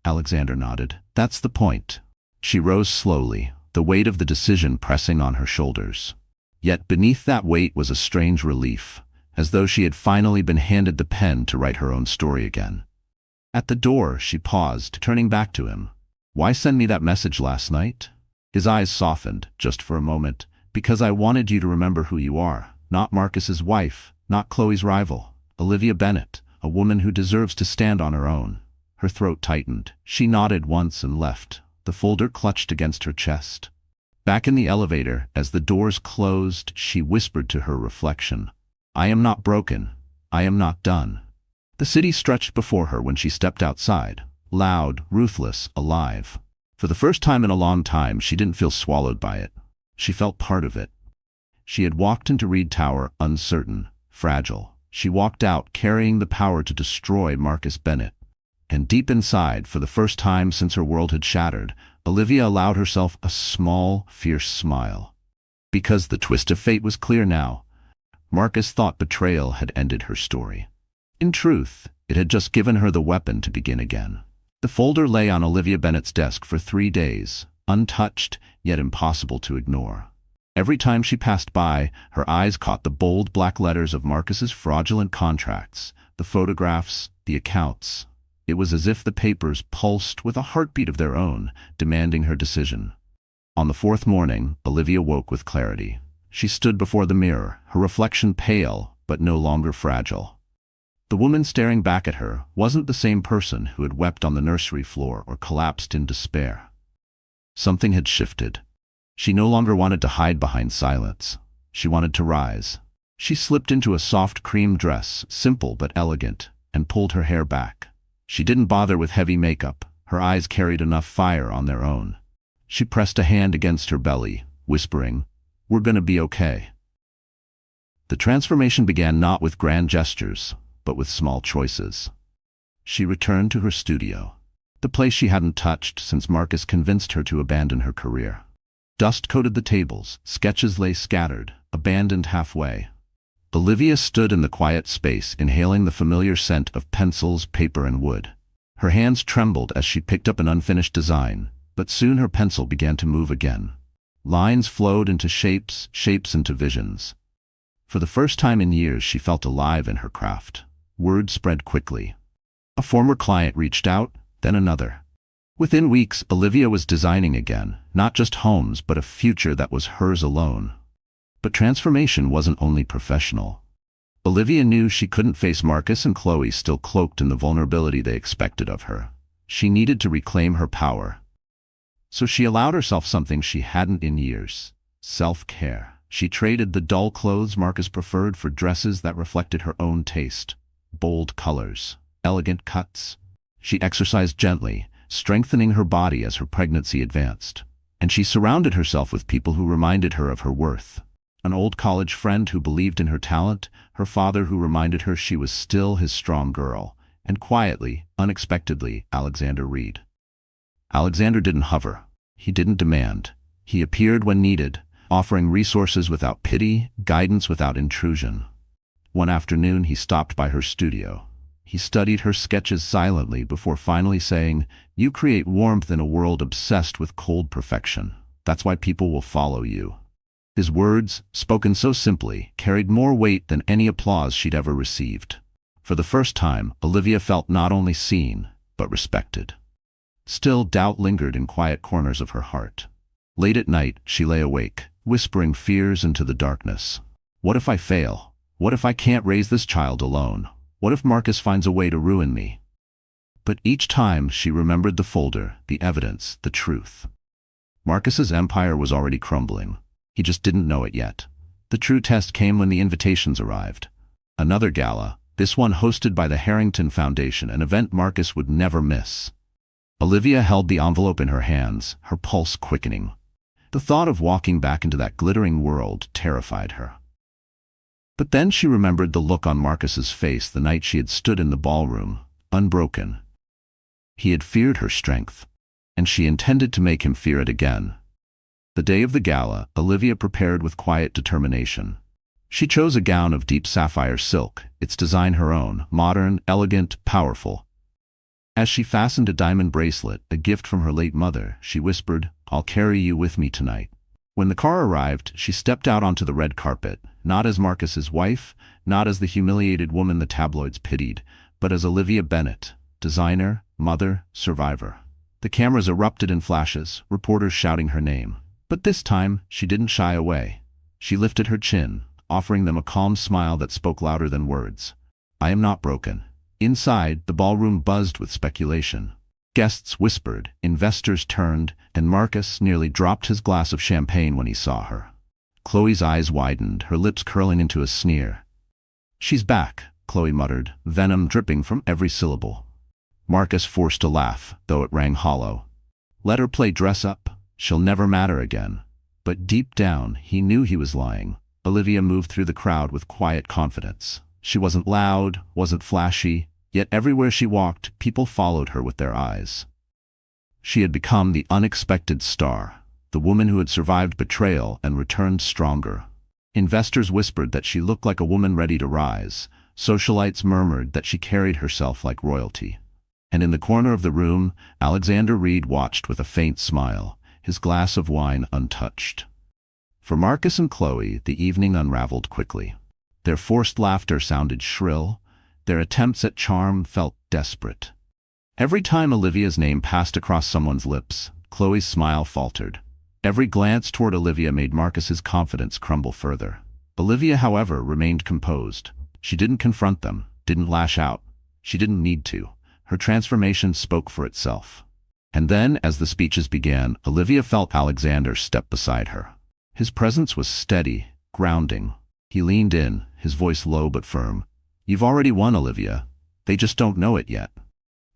Alexander nodded. "That's the point." She rose slowly, the weight of the decision pressing on her shoulders. Yet beneath that weight was a strange relief, as though she had finally been handed the pen to write her own story again. At the door, she paused, turning back to him. "Why send me that message last night?" His eyes softened, just for a moment. "Because I wanted you to remember who you are. Not Marcus's wife, not Chloe's rival. Olivia Bennett, a woman who deserves to stand on her own." Her throat tightened. She nodded once and left, the folder clutched against her chest. Back in the elevator, as the doors closed, she whispered to her reflection, "I am not broken. I am not done." The city stretched before her when she stepped outside, loud, ruthless, alive. For the first time in a long time, she didn't feel swallowed by it. She felt part of it. She had walked into Reed Tower uncertain, fragile. She walked out carrying the power to destroy Marcus Bennett. And deep inside, for the first time since her world had shattered, Olivia allowed herself a small, fierce smile. Because the twist of fate was clear now. Marcus thought betrayal had ended her story. In truth, it had just given her the weapon to begin again. The folder lay on Olivia Bennett's desk for 3 days, untouched, yet impossible to ignore. Every time she passed by, her eyes caught the bold black letters of Marcus's fraudulent contracts, the photographs, the accounts. It was as if the papers pulsed with a heartbeat of their own, demanding her decision. On the 4th morning, Olivia woke with clarity. She stood before the mirror, her reflection pale, but no longer fragile. The woman staring back at her wasn't the same person who had wept on the nursery floor or collapsed in despair. Something had shifted. She no longer wanted to hide behind silence. She wanted to rise. She slipped into a soft cream dress, simple but elegant, and pulled her hair back. She didn't bother with heavy makeup. Her eyes carried enough fire on their own. She pressed a hand against her belly, whispering, "We're gonna be okay." The transformation began not with grand gestures, but with small choices. She returned to her studio, the place she hadn't touched since Marcus convinced her to abandon her career. Dust coated the tables, sketches lay scattered, abandoned halfway. Olivia stood in the quiet space, inhaling the familiar scent of pencils, paper, and wood. Her hands trembled as she picked up an unfinished design, but soon her pencil began to move again. Lines flowed into shapes, shapes into visions. For the first time in years, she felt alive in her craft. Word spread quickly. A former client reached out, then another. Within weeks, Olivia was designing again, not just homes, but a future that was hers alone. But transformation wasn't only professional. Olivia knew she couldn't face Marcus and Chloe still cloaked in the vulnerability they expected of her. She needed to reclaim her power. So she allowed herself something she hadn't in years: self-care. She traded the dull clothes Marcus preferred for dresses that reflected her own taste. Bold colors, elegant cuts. She exercised gently, strengthening her body as her pregnancy advanced. And she surrounded herself with people who reminded her of her worth. An old college friend who believed in her talent, her father who reminded her she was still his strong girl, and quietly, unexpectedly, Alexander Reed. Alexander didn't hover. He didn't demand. He appeared when needed, offering resources without pity, guidance without intrusion. One afternoon, he stopped by her studio. He studied her sketches silently before finally saying, "You create warmth in a world obsessed with cold perfection. That's why people will follow you." His words, spoken so simply, carried more weight than any applause she'd ever received. For the first time, Olivia felt not only seen, but respected. Still, doubt lingered in quiet corners of her heart. Late at night, she lay awake, whispering fears into the darkness. What if I fail? What if I can't raise this child alone? What if Marcus finds a way to ruin me? But each time she remembered the folder, the evidence, the truth. Marcus's empire was already crumbling. He just didn't know it yet. The true test came when the invitations arrived. Another gala, this one hosted by the Harrington Foundation, an event Marcus would never miss. Olivia held the envelope in her hands, her pulse quickening. The thought of walking back into that glittering world terrified her. But then she remembered the look on Marcus's face the night she had stood in the ballroom, unbroken. He had feared her strength, and she intended to make him fear it again. The day of the gala, Olivia prepared with quiet determination. She chose a gown of deep sapphire silk, its design her own, modern, elegant, powerful. As she fastened a diamond bracelet, a gift from her late mother, she whispered, "I'll carry you with me tonight." When the car arrived, she stepped out onto the red carpet, not as Marcus's wife, not as the humiliated woman the tabloids pitied, but as Olivia Bennett, designer, mother, survivor. The cameras erupted in flashes, reporters shouting her name. But this time, she didn't shy away. She lifted her chin, offering them a calm smile that spoke louder than words. "I am not broken." Inside, the ballroom buzzed with speculation. Guests whispered, investors turned, and Marcus nearly dropped his glass of champagne when he saw her. Chloe's eyes widened, her lips curling into a sneer. "She's back," Chloe muttered, venom dripping from every syllable. Marcus forced a laugh, though it rang hollow. "Let her play dress up. She'll never matter again." But deep down, he knew he was lying. Olivia moved through the crowd with quiet confidence. She wasn't loud, wasn't flashy, yet everywhere she walked, people followed her with their eyes. She had become the unexpected star, the woman who had survived betrayal and returned stronger. Investors whispered that she looked like a woman ready to rise. Socialites murmured that she carried herself like royalty. And in the corner of the room, Alexander Reed watched with a faint smile, his glass of wine untouched. For Marcus and Chloe, the evening unraveled quickly. Their forced laughter sounded shrill. Their attempts at charm felt desperate. Every time Olivia's name passed across someone's lips, Chloe's smile faltered. Every glance toward Olivia made Marcus's confidence crumble further. Olivia, however, remained composed. She didn't confront them, didn't lash out. She didn't need to. Her transformation spoke for itself. And then, as the speeches began, Olivia felt Alexander step beside her. His presence was steady, grounding. He leaned in, his voice low but firm. "You've already won, Olivia. They just don't know it yet."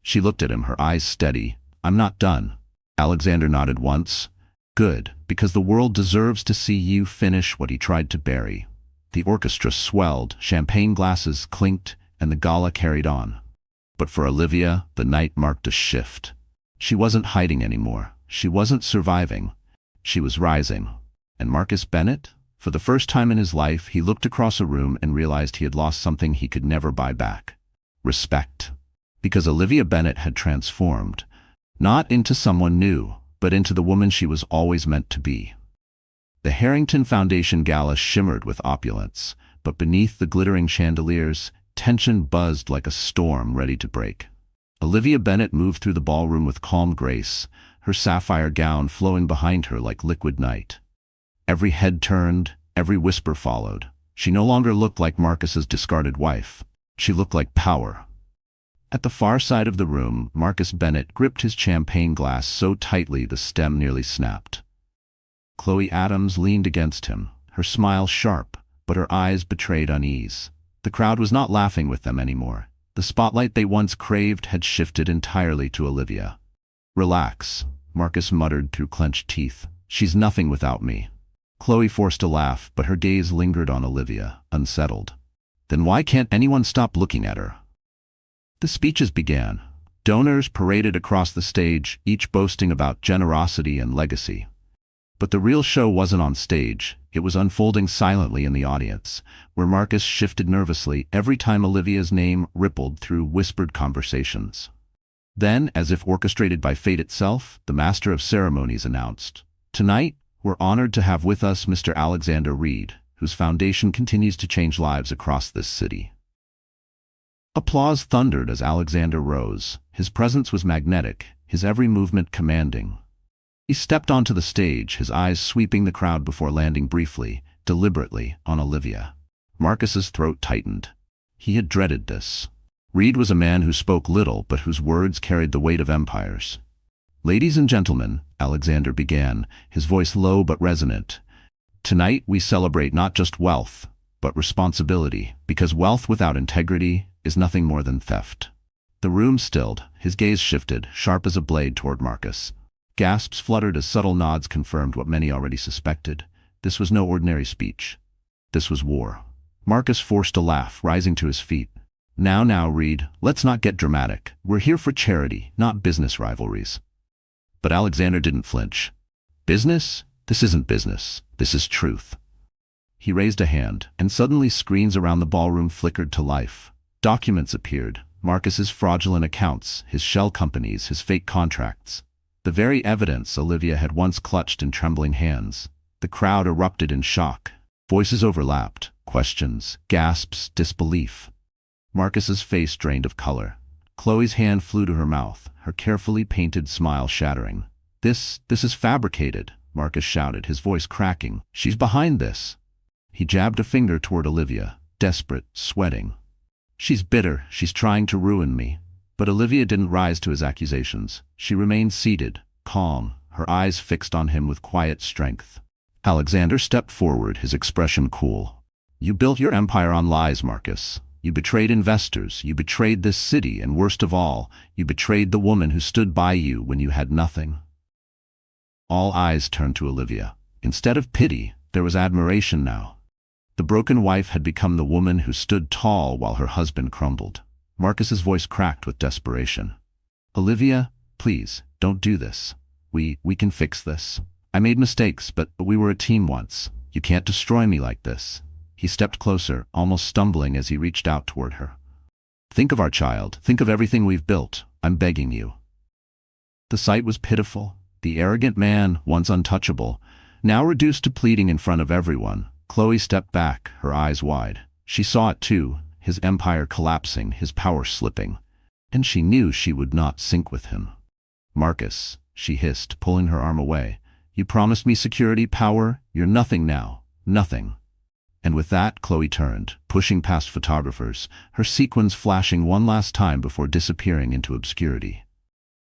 She looked at him, her eyes steady. "I'm not done." Alexander nodded once. "Good, because the world deserves to see you finish what he tried to bury." The orchestra swelled, champagne glasses clinked, and the gala carried on. But for Olivia, the night marked a shift. She wasn't hiding anymore. She wasn't surviving. She was rising. And Marcus Bennett? For the first time in his life, he looked across a room and realized he had lost something he could never buy back. Respect. Because Olivia Bennett had transformed, not into someone new, but into the woman she was always meant to be. The Harrington Foundation Gala shimmered with opulence, but beneath the glittering chandeliers, tension buzzed like a storm ready to break. Olivia Bennett moved through the ballroom with calm grace, her sapphire gown flowing behind her like liquid night. Every head turned, every whisper followed. She no longer looked like Marcus's discarded wife. She looked like power. At the far side of the room, Marcus Bennett gripped his champagne glass so tightly the stem nearly snapped. Chloe Adams leaned against him, her smile sharp, but her eyes betrayed unease. The crowd was not laughing with them anymore. The spotlight they once craved had shifted entirely to Olivia. "Relax," Marcus muttered through clenched teeth. "She's nothing without me." Chloe forced a laugh, but her gaze lingered on Olivia, unsettled. "Then why can't anyone stop looking at her?" The speeches began. Donors paraded across the stage, each boasting about generosity and legacy. But the real show wasn't on stage. It was unfolding silently in the audience, where Marcus shifted nervously every time Olivia's name rippled through whispered conversations. Then, as if orchestrated by fate itself, the master of ceremonies announced, "Tonight, we're honored to have with us Mr. Alexander Reed, whose foundation continues to change lives across this city." Applause thundered as Alexander rose. His presence was magnetic, his every movement commanding. He stepped onto the stage, his eyes sweeping the crowd before landing briefly, deliberately, on Olivia. Marcus's throat tightened. He had dreaded this. Reed was a man who spoke little, but whose words carried the weight of empires. "Ladies and gentlemen," Alexander began, his voice low but resonant, "tonight we celebrate not just wealth, but responsibility, because wealth without integrity is nothing more than theft." The room stilled, his gaze shifted, sharp as a blade toward Marcus. Gasps fluttered as subtle nods confirmed what many already suspected. This was no ordinary speech. This was war. Marcus forced a laugh, rising to his feet. Now, Reed, let's not get dramatic. We're here for charity, not business rivalries." But Alexander didn't flinch. "Business? This isn't business. This is truth." He raised a hand, and suddenly screens around the ballroom flickered to life. Documents appeared. Marcus's fraudulent accounts, his shell companies, his fake contracts. The very evidence Olivia had once clutched in trembling hands. The crowd erupted in shock. Voices overlapped. Questions, gasps, disbelief. Marcus's face drained of color. Chloe's hand flew to her mouth, her carefully painted smile shattering. This is fabricated," Marcus shouted, his voice cracking. "She's behind this." He jabbed a finger toward Olivia, desperate, sweating. "She's bitter. She's trying to ruin me." But Olivia didn't rise to his accusations. She remained seated, calm, her eyes fixed on him with quiet strength. Alexander stepped forward, his expression cool. "You built your empire on lies, Marcus. You betrayed investors, you betrayed this city, and worst of all, you betrayed the woman who stood by you when you had nothing." All eyes turned to Olivia. Instead of pity, there was admiration now. The broken wife had become the woman who stood tall while her husband crumbled. Marcus's voice cracked with desperation. "Olivia, please, don't do this. We can fix this. I made mistakes, but we were a team once. You can't destroy me like this." He stepped closer, almost stumbling as he reached out toward her. "Think of our child. Think of everything we've built. I'm begging you." The sight was pitiful. The arrogant man, once untouchable, now reduced to pleading in front of everyone. Chloe stepped back, her eyes wide. She saw it too, his empire collapsing, his power slipping. And she knew she would not sink with him. "Marcus," she hissed, pulling her arm away. "You promised me security, power. You're nothing now. Nothing." And with that, Chloe turned, pushing past photographers, her sequins flashing one last time before disappearing into obscurity.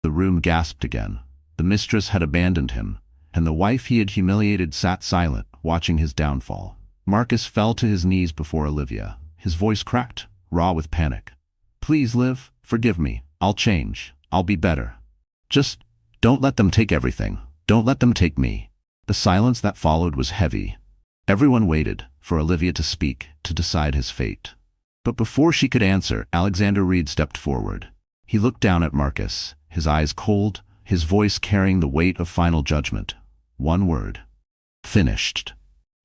The room gasped again. The mistress had abandoned him, and the wife he had humiliated sat silent, watching his downfall. Marcus fell to his knees before Olivia, his voice cracked, raw with panic. "Please, Liv, forgive me. I'll change. I'll be better. Just don't let them take everything. Don't let them take me." The silence that followed was heavy. Everyone waited for Olivia to speak, to decide his fate. But before she could answer, Alexander Reed stepped forward. He looked down at Marcus, his eyes cold, his voice carrying the weight of final judgment. One word. "Finished."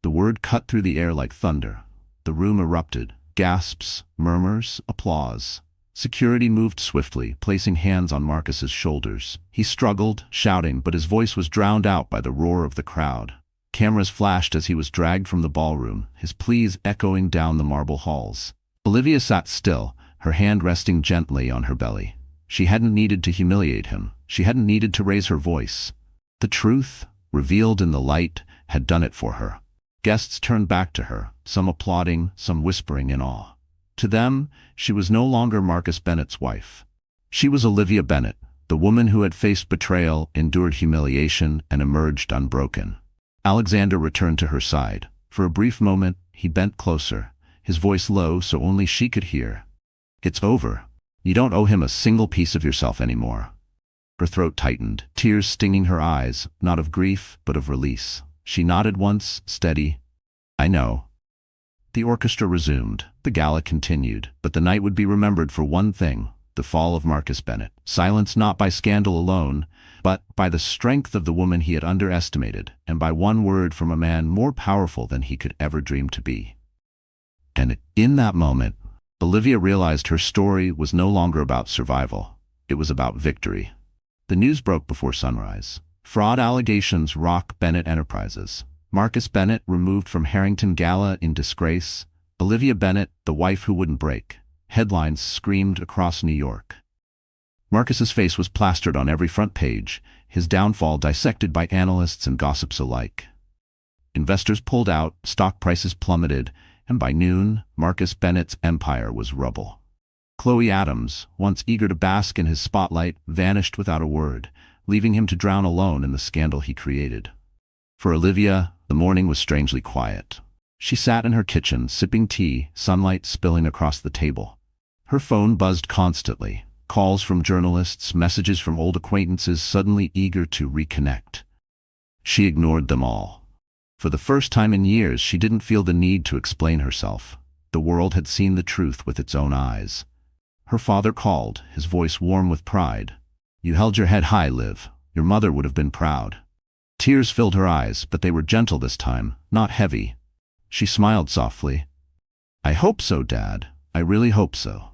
The word cut through the air like thunder. The room erupted. Gasps, murmurs, applause. Security moved swiftly, placing hands on Marcus's shoulders. He struggled, shouting, but his voice was drowned out by the roar of the crowd. Cameras flashed as he was dragged from the ballroom, his pleas echoing down the marble halls. Olivia sat still, her hand resting gently on her belly. She hadn't needed to humiliate him. She hadn't needed to raise her voice. The truth, revealed in the light, had done it for her. Guests turned back to her, some applauding, some whispering in awe. To them, she was no longer Marcus Bennett's wife. She was Olivia Bennett, the woman who had faced betrayal, endured humiliation, and emerged unbroken. Alexander returned to her side. For a brief moment, he bent closer, his voice low so only she could hear. "It's over. You don't owe him a single piece of yourself anymore." Her throat tightened, tears stinging her eyes, not of grief, but of release. She nodded once, steady. "I know." The orchestra resumed. The gala continued, but the night would be remembered for one thing: the fall of Marcus Bennett. Silenced not by scandal alone, but by the strength of the woman he had underestimated, and by one word from a man more powerful than he could ever dream to be. And in that moment, Olivia realized her story was no longer about survival. It was about victory. The news broke before sunrise. Fraud allegations rock Bennett Enterprises. Marcus Bennett removed from Harrington Gala in disgrace. Olivia Bennett, the wife who wouldn't break. Headlines screamed across New York. Marcus's face was plastered on every front page, his downfall dissected by analysts and gossips alike. Investors pulled out, stock prices plummeted, and by noon, Marcus Bennett's empire was rubble. Chloe Adams, once eager to bask in his spotlight, vanished without a word, leaving him to drown alone in the scandal he created. For Olivia, the morning was strangely quiet. She sat in her kitchen, sipping tea, sunlight spilling across the table. Her phone buzzed constantly. Calls from journalists, messages from old acquaintances suddenly eager to reconnect. She ignored them all. For the first time in years, she didn't feel the need to explain herself. The world had seen the truth with its own eyes. Her father called, his voice warm with pride. "You held your head high, Liv. Your mother would have been proud." Tears filled her eyes, but they were gentle this time, not heavy. She smiled softly. "I hope so, Dad. I really hope so."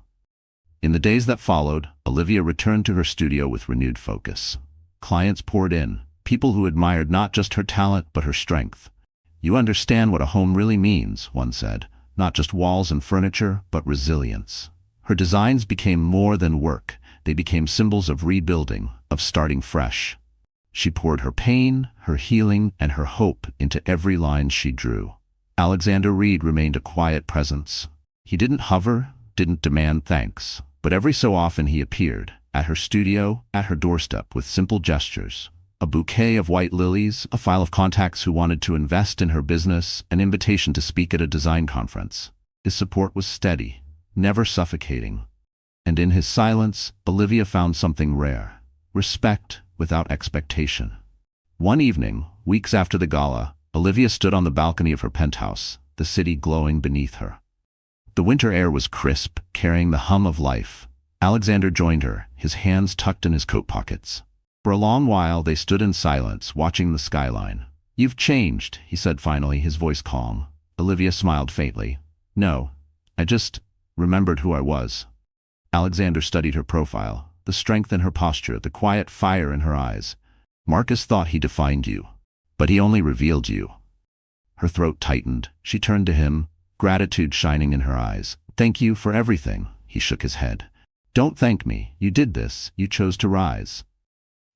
In the days that followed, Olivia returned to her studio with renewed focus. Clients poured in, people who admired not just her talent but her strength. "You understand what a home really means," one said. "Not just walls and furniture, but resilience." Her designs became more than work. They became symbols of rebuilding, of starting fresh. She poured her pain, her healing, and her hope into every line she drew. Alexander Reed remained a quiet presence. He didn't hover, didn't demand thanks, but every so often he appeared, at her studio, at her doorstep, with simple gestures. A bouquet of white lilies, a file of contacts who wanted to invest in her business, an invitation to speak at a design conference. His support was steady, never suffocating. And in his silence, Olivia found something rare: respect without expectation. One evening, weeks after the gala, Olivia stood on the balcony of her penthouse. the city glowing beneath her. The winter air was crisp, carrying the hum of life. Alexander joined her, his hands tucked in his coat pockets. For a long while they stood in silence, watching the skyline. "You've changed," he said finally, his voice calm. Olivia smiled faintly. "No, I just remembered who I was." Alexander studied her profile, the strength in her posture, the quiet fire in her eyes. "Marcus thought he defined you, but he only revealed you." Her throat tightened. She turned to him, gratitude shining in her eyes. "Thank you for everything." He shook his head. "Don't thank me. You did this. You chose to rise."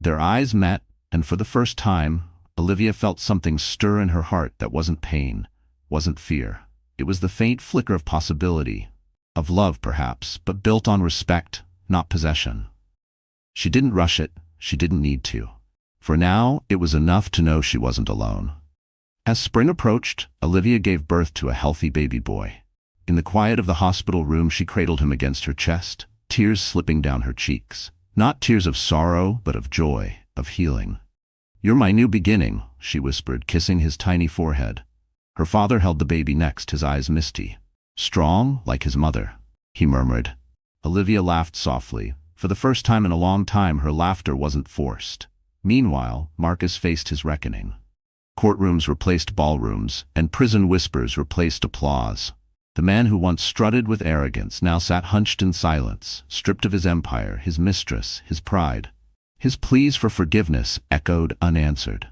Their eyes met, and for the first time, Olivia felt something stir in her heart that wasn't pain, wasn't fear. It was the faint flicker of possibility, of love perhaps, but built on respect, not possession. She didn't rush it. She didn't need to. For now, it was enough to know she wasn't alone. As spring approached, Olivia gave birth to a healthy baby boy. In the quiet of the hospital room, she cradled him against her chest, tears slipping down her cheeks. Not tears of sorrow, but of joy, of healing. "You're my new beginning," she whispered, kissing his tiny forehead. Her father held the baby next, his eyes misty. "Strong, like his mother," he murmured. Olivia laughed softly. For the first time in a long time, her laughter wasn't forced. Meanwhile, Marcus faced his reckoning. Courtrooms replaced ballrooms, and prison whispers replaced applause. The man who once strutted with arrogance now sat hunched in silence, stripped of his empire, his mistress, his pride. His pleas for forgiveness echoed unanswered.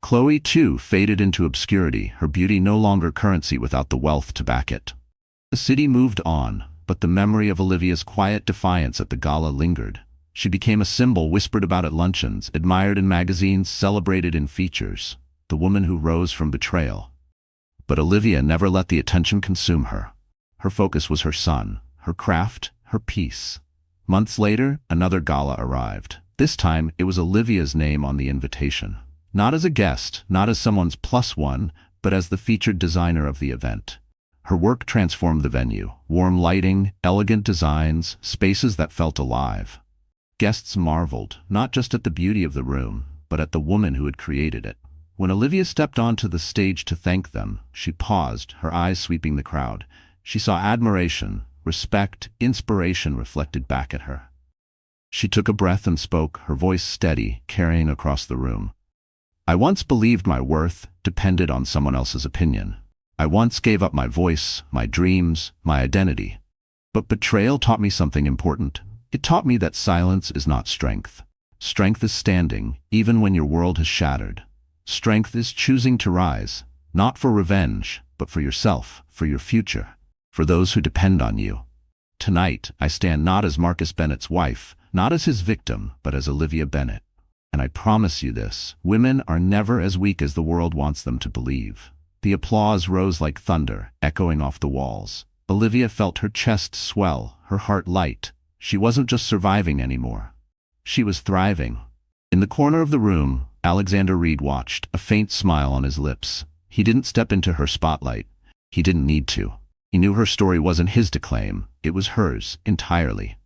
Chloe, too, faded into obscurity, her beauty no longer currency without the wealth to back it. The city moved on, but the memory of Olivia's quiet defiance at the gala lingered. She became a symbol whispered about at luncheons, admired in magazines, celebrated in features. The woman who rose from betrayal. But Olivia never let the attention consume her. Her focus was her son, her craft, her peace. Months later, another gala arrived. This time, it was Olivia's name on the invitation. Not as a guest, not as someone's +1, but as the featured designer of the event. Her work transformed the venue. Warm lighting, elegant designs, spaces that felt alive. Guests marveled, not just at the beauty of the room, but at the woman who had created it. When Olivia stepped onto the stage to thank them, she paused, her eyes sweeping the crowd. She saw admiration, respect, inspiration reflected back at her. She took a breath and spoke, her voice steady, carrying across the room. "I once believed my worth depended on someone else's opinion. I once gave up my voice, my dreams, my identity. But betrayal taught me something important. It taught me that silence is not strength. Strength is standing, even when your world has shattered. Strength is choosing to rise, not for revenge, but for yourself, for your future, for those who depend on you. Tonight, I stand not as Marcus Bennett's wife, not as his victim, but as Olivia Bennett. And I promise you this, women are never as weak as the world wants them to believe." The applause rose like thunder, echoing off the walls. Olivia felt her chest swell, her heart light. She wasn't just surviving anymore. She was thriving. In the corner of the room, Alexander Reed watched, a faint smile on his lips. He didn't step into her spotlight. He didn't need to. He knew her story wasn't his to claim. It was hers, entirely.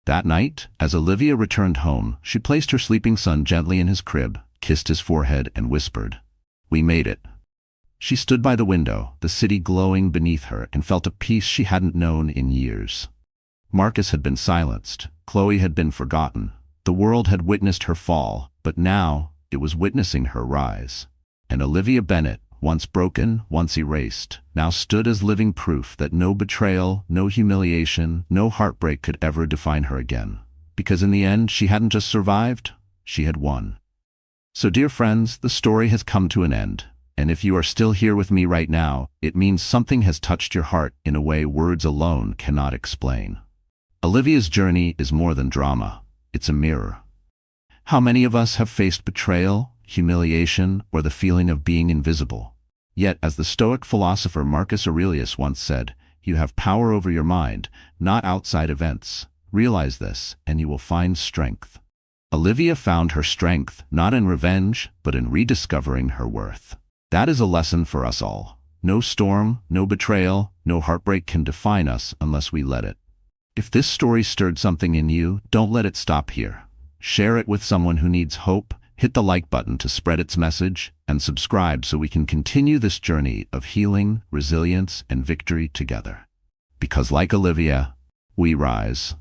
That night, as Olivia returned home, she placed her sleeping son gently in his crib, kissed his forehead, and whispered, "We made it." She stood by the window, the city glowing beneath her, and felt a peace she hadn't known in years. Marcus had been silenced. Chloe had been forgotten. The world had witnessed her fall, but now it was witnessing her rise. And Olivia Bennett, once broken, once erased, now stood as living proof that no betrayal, no humiliation, no heartbreak could ever define her again. Because in the end, she hadn't just survived, she had won. So dear friends, the story has come to an end. And if you are still here with me right now, it means something has touched your heart in a way words alone cannot explain. Olivia's journey is more than drama. It's a mirror. How many of us have faced betrayal, humiliation, or the feeling of being invisible? Yet, as the Stoic philosopher Marcus Aurelius once said, you have power over your mind, not outside events. Realize this, and you will find strength. Olivia found her strength, not in revenge, but in rediscovering her worth. That is a lesson for us all. No storm, no betrayal, no heartbreak can define us unless we let it. If this story stirred something in you, don't let it stop here. Share it with someone who needs hope, hit the like button to spread its message, and subscribe so we can continue this journey of healing, resilience, and victory together. Because like Olivia, we rise.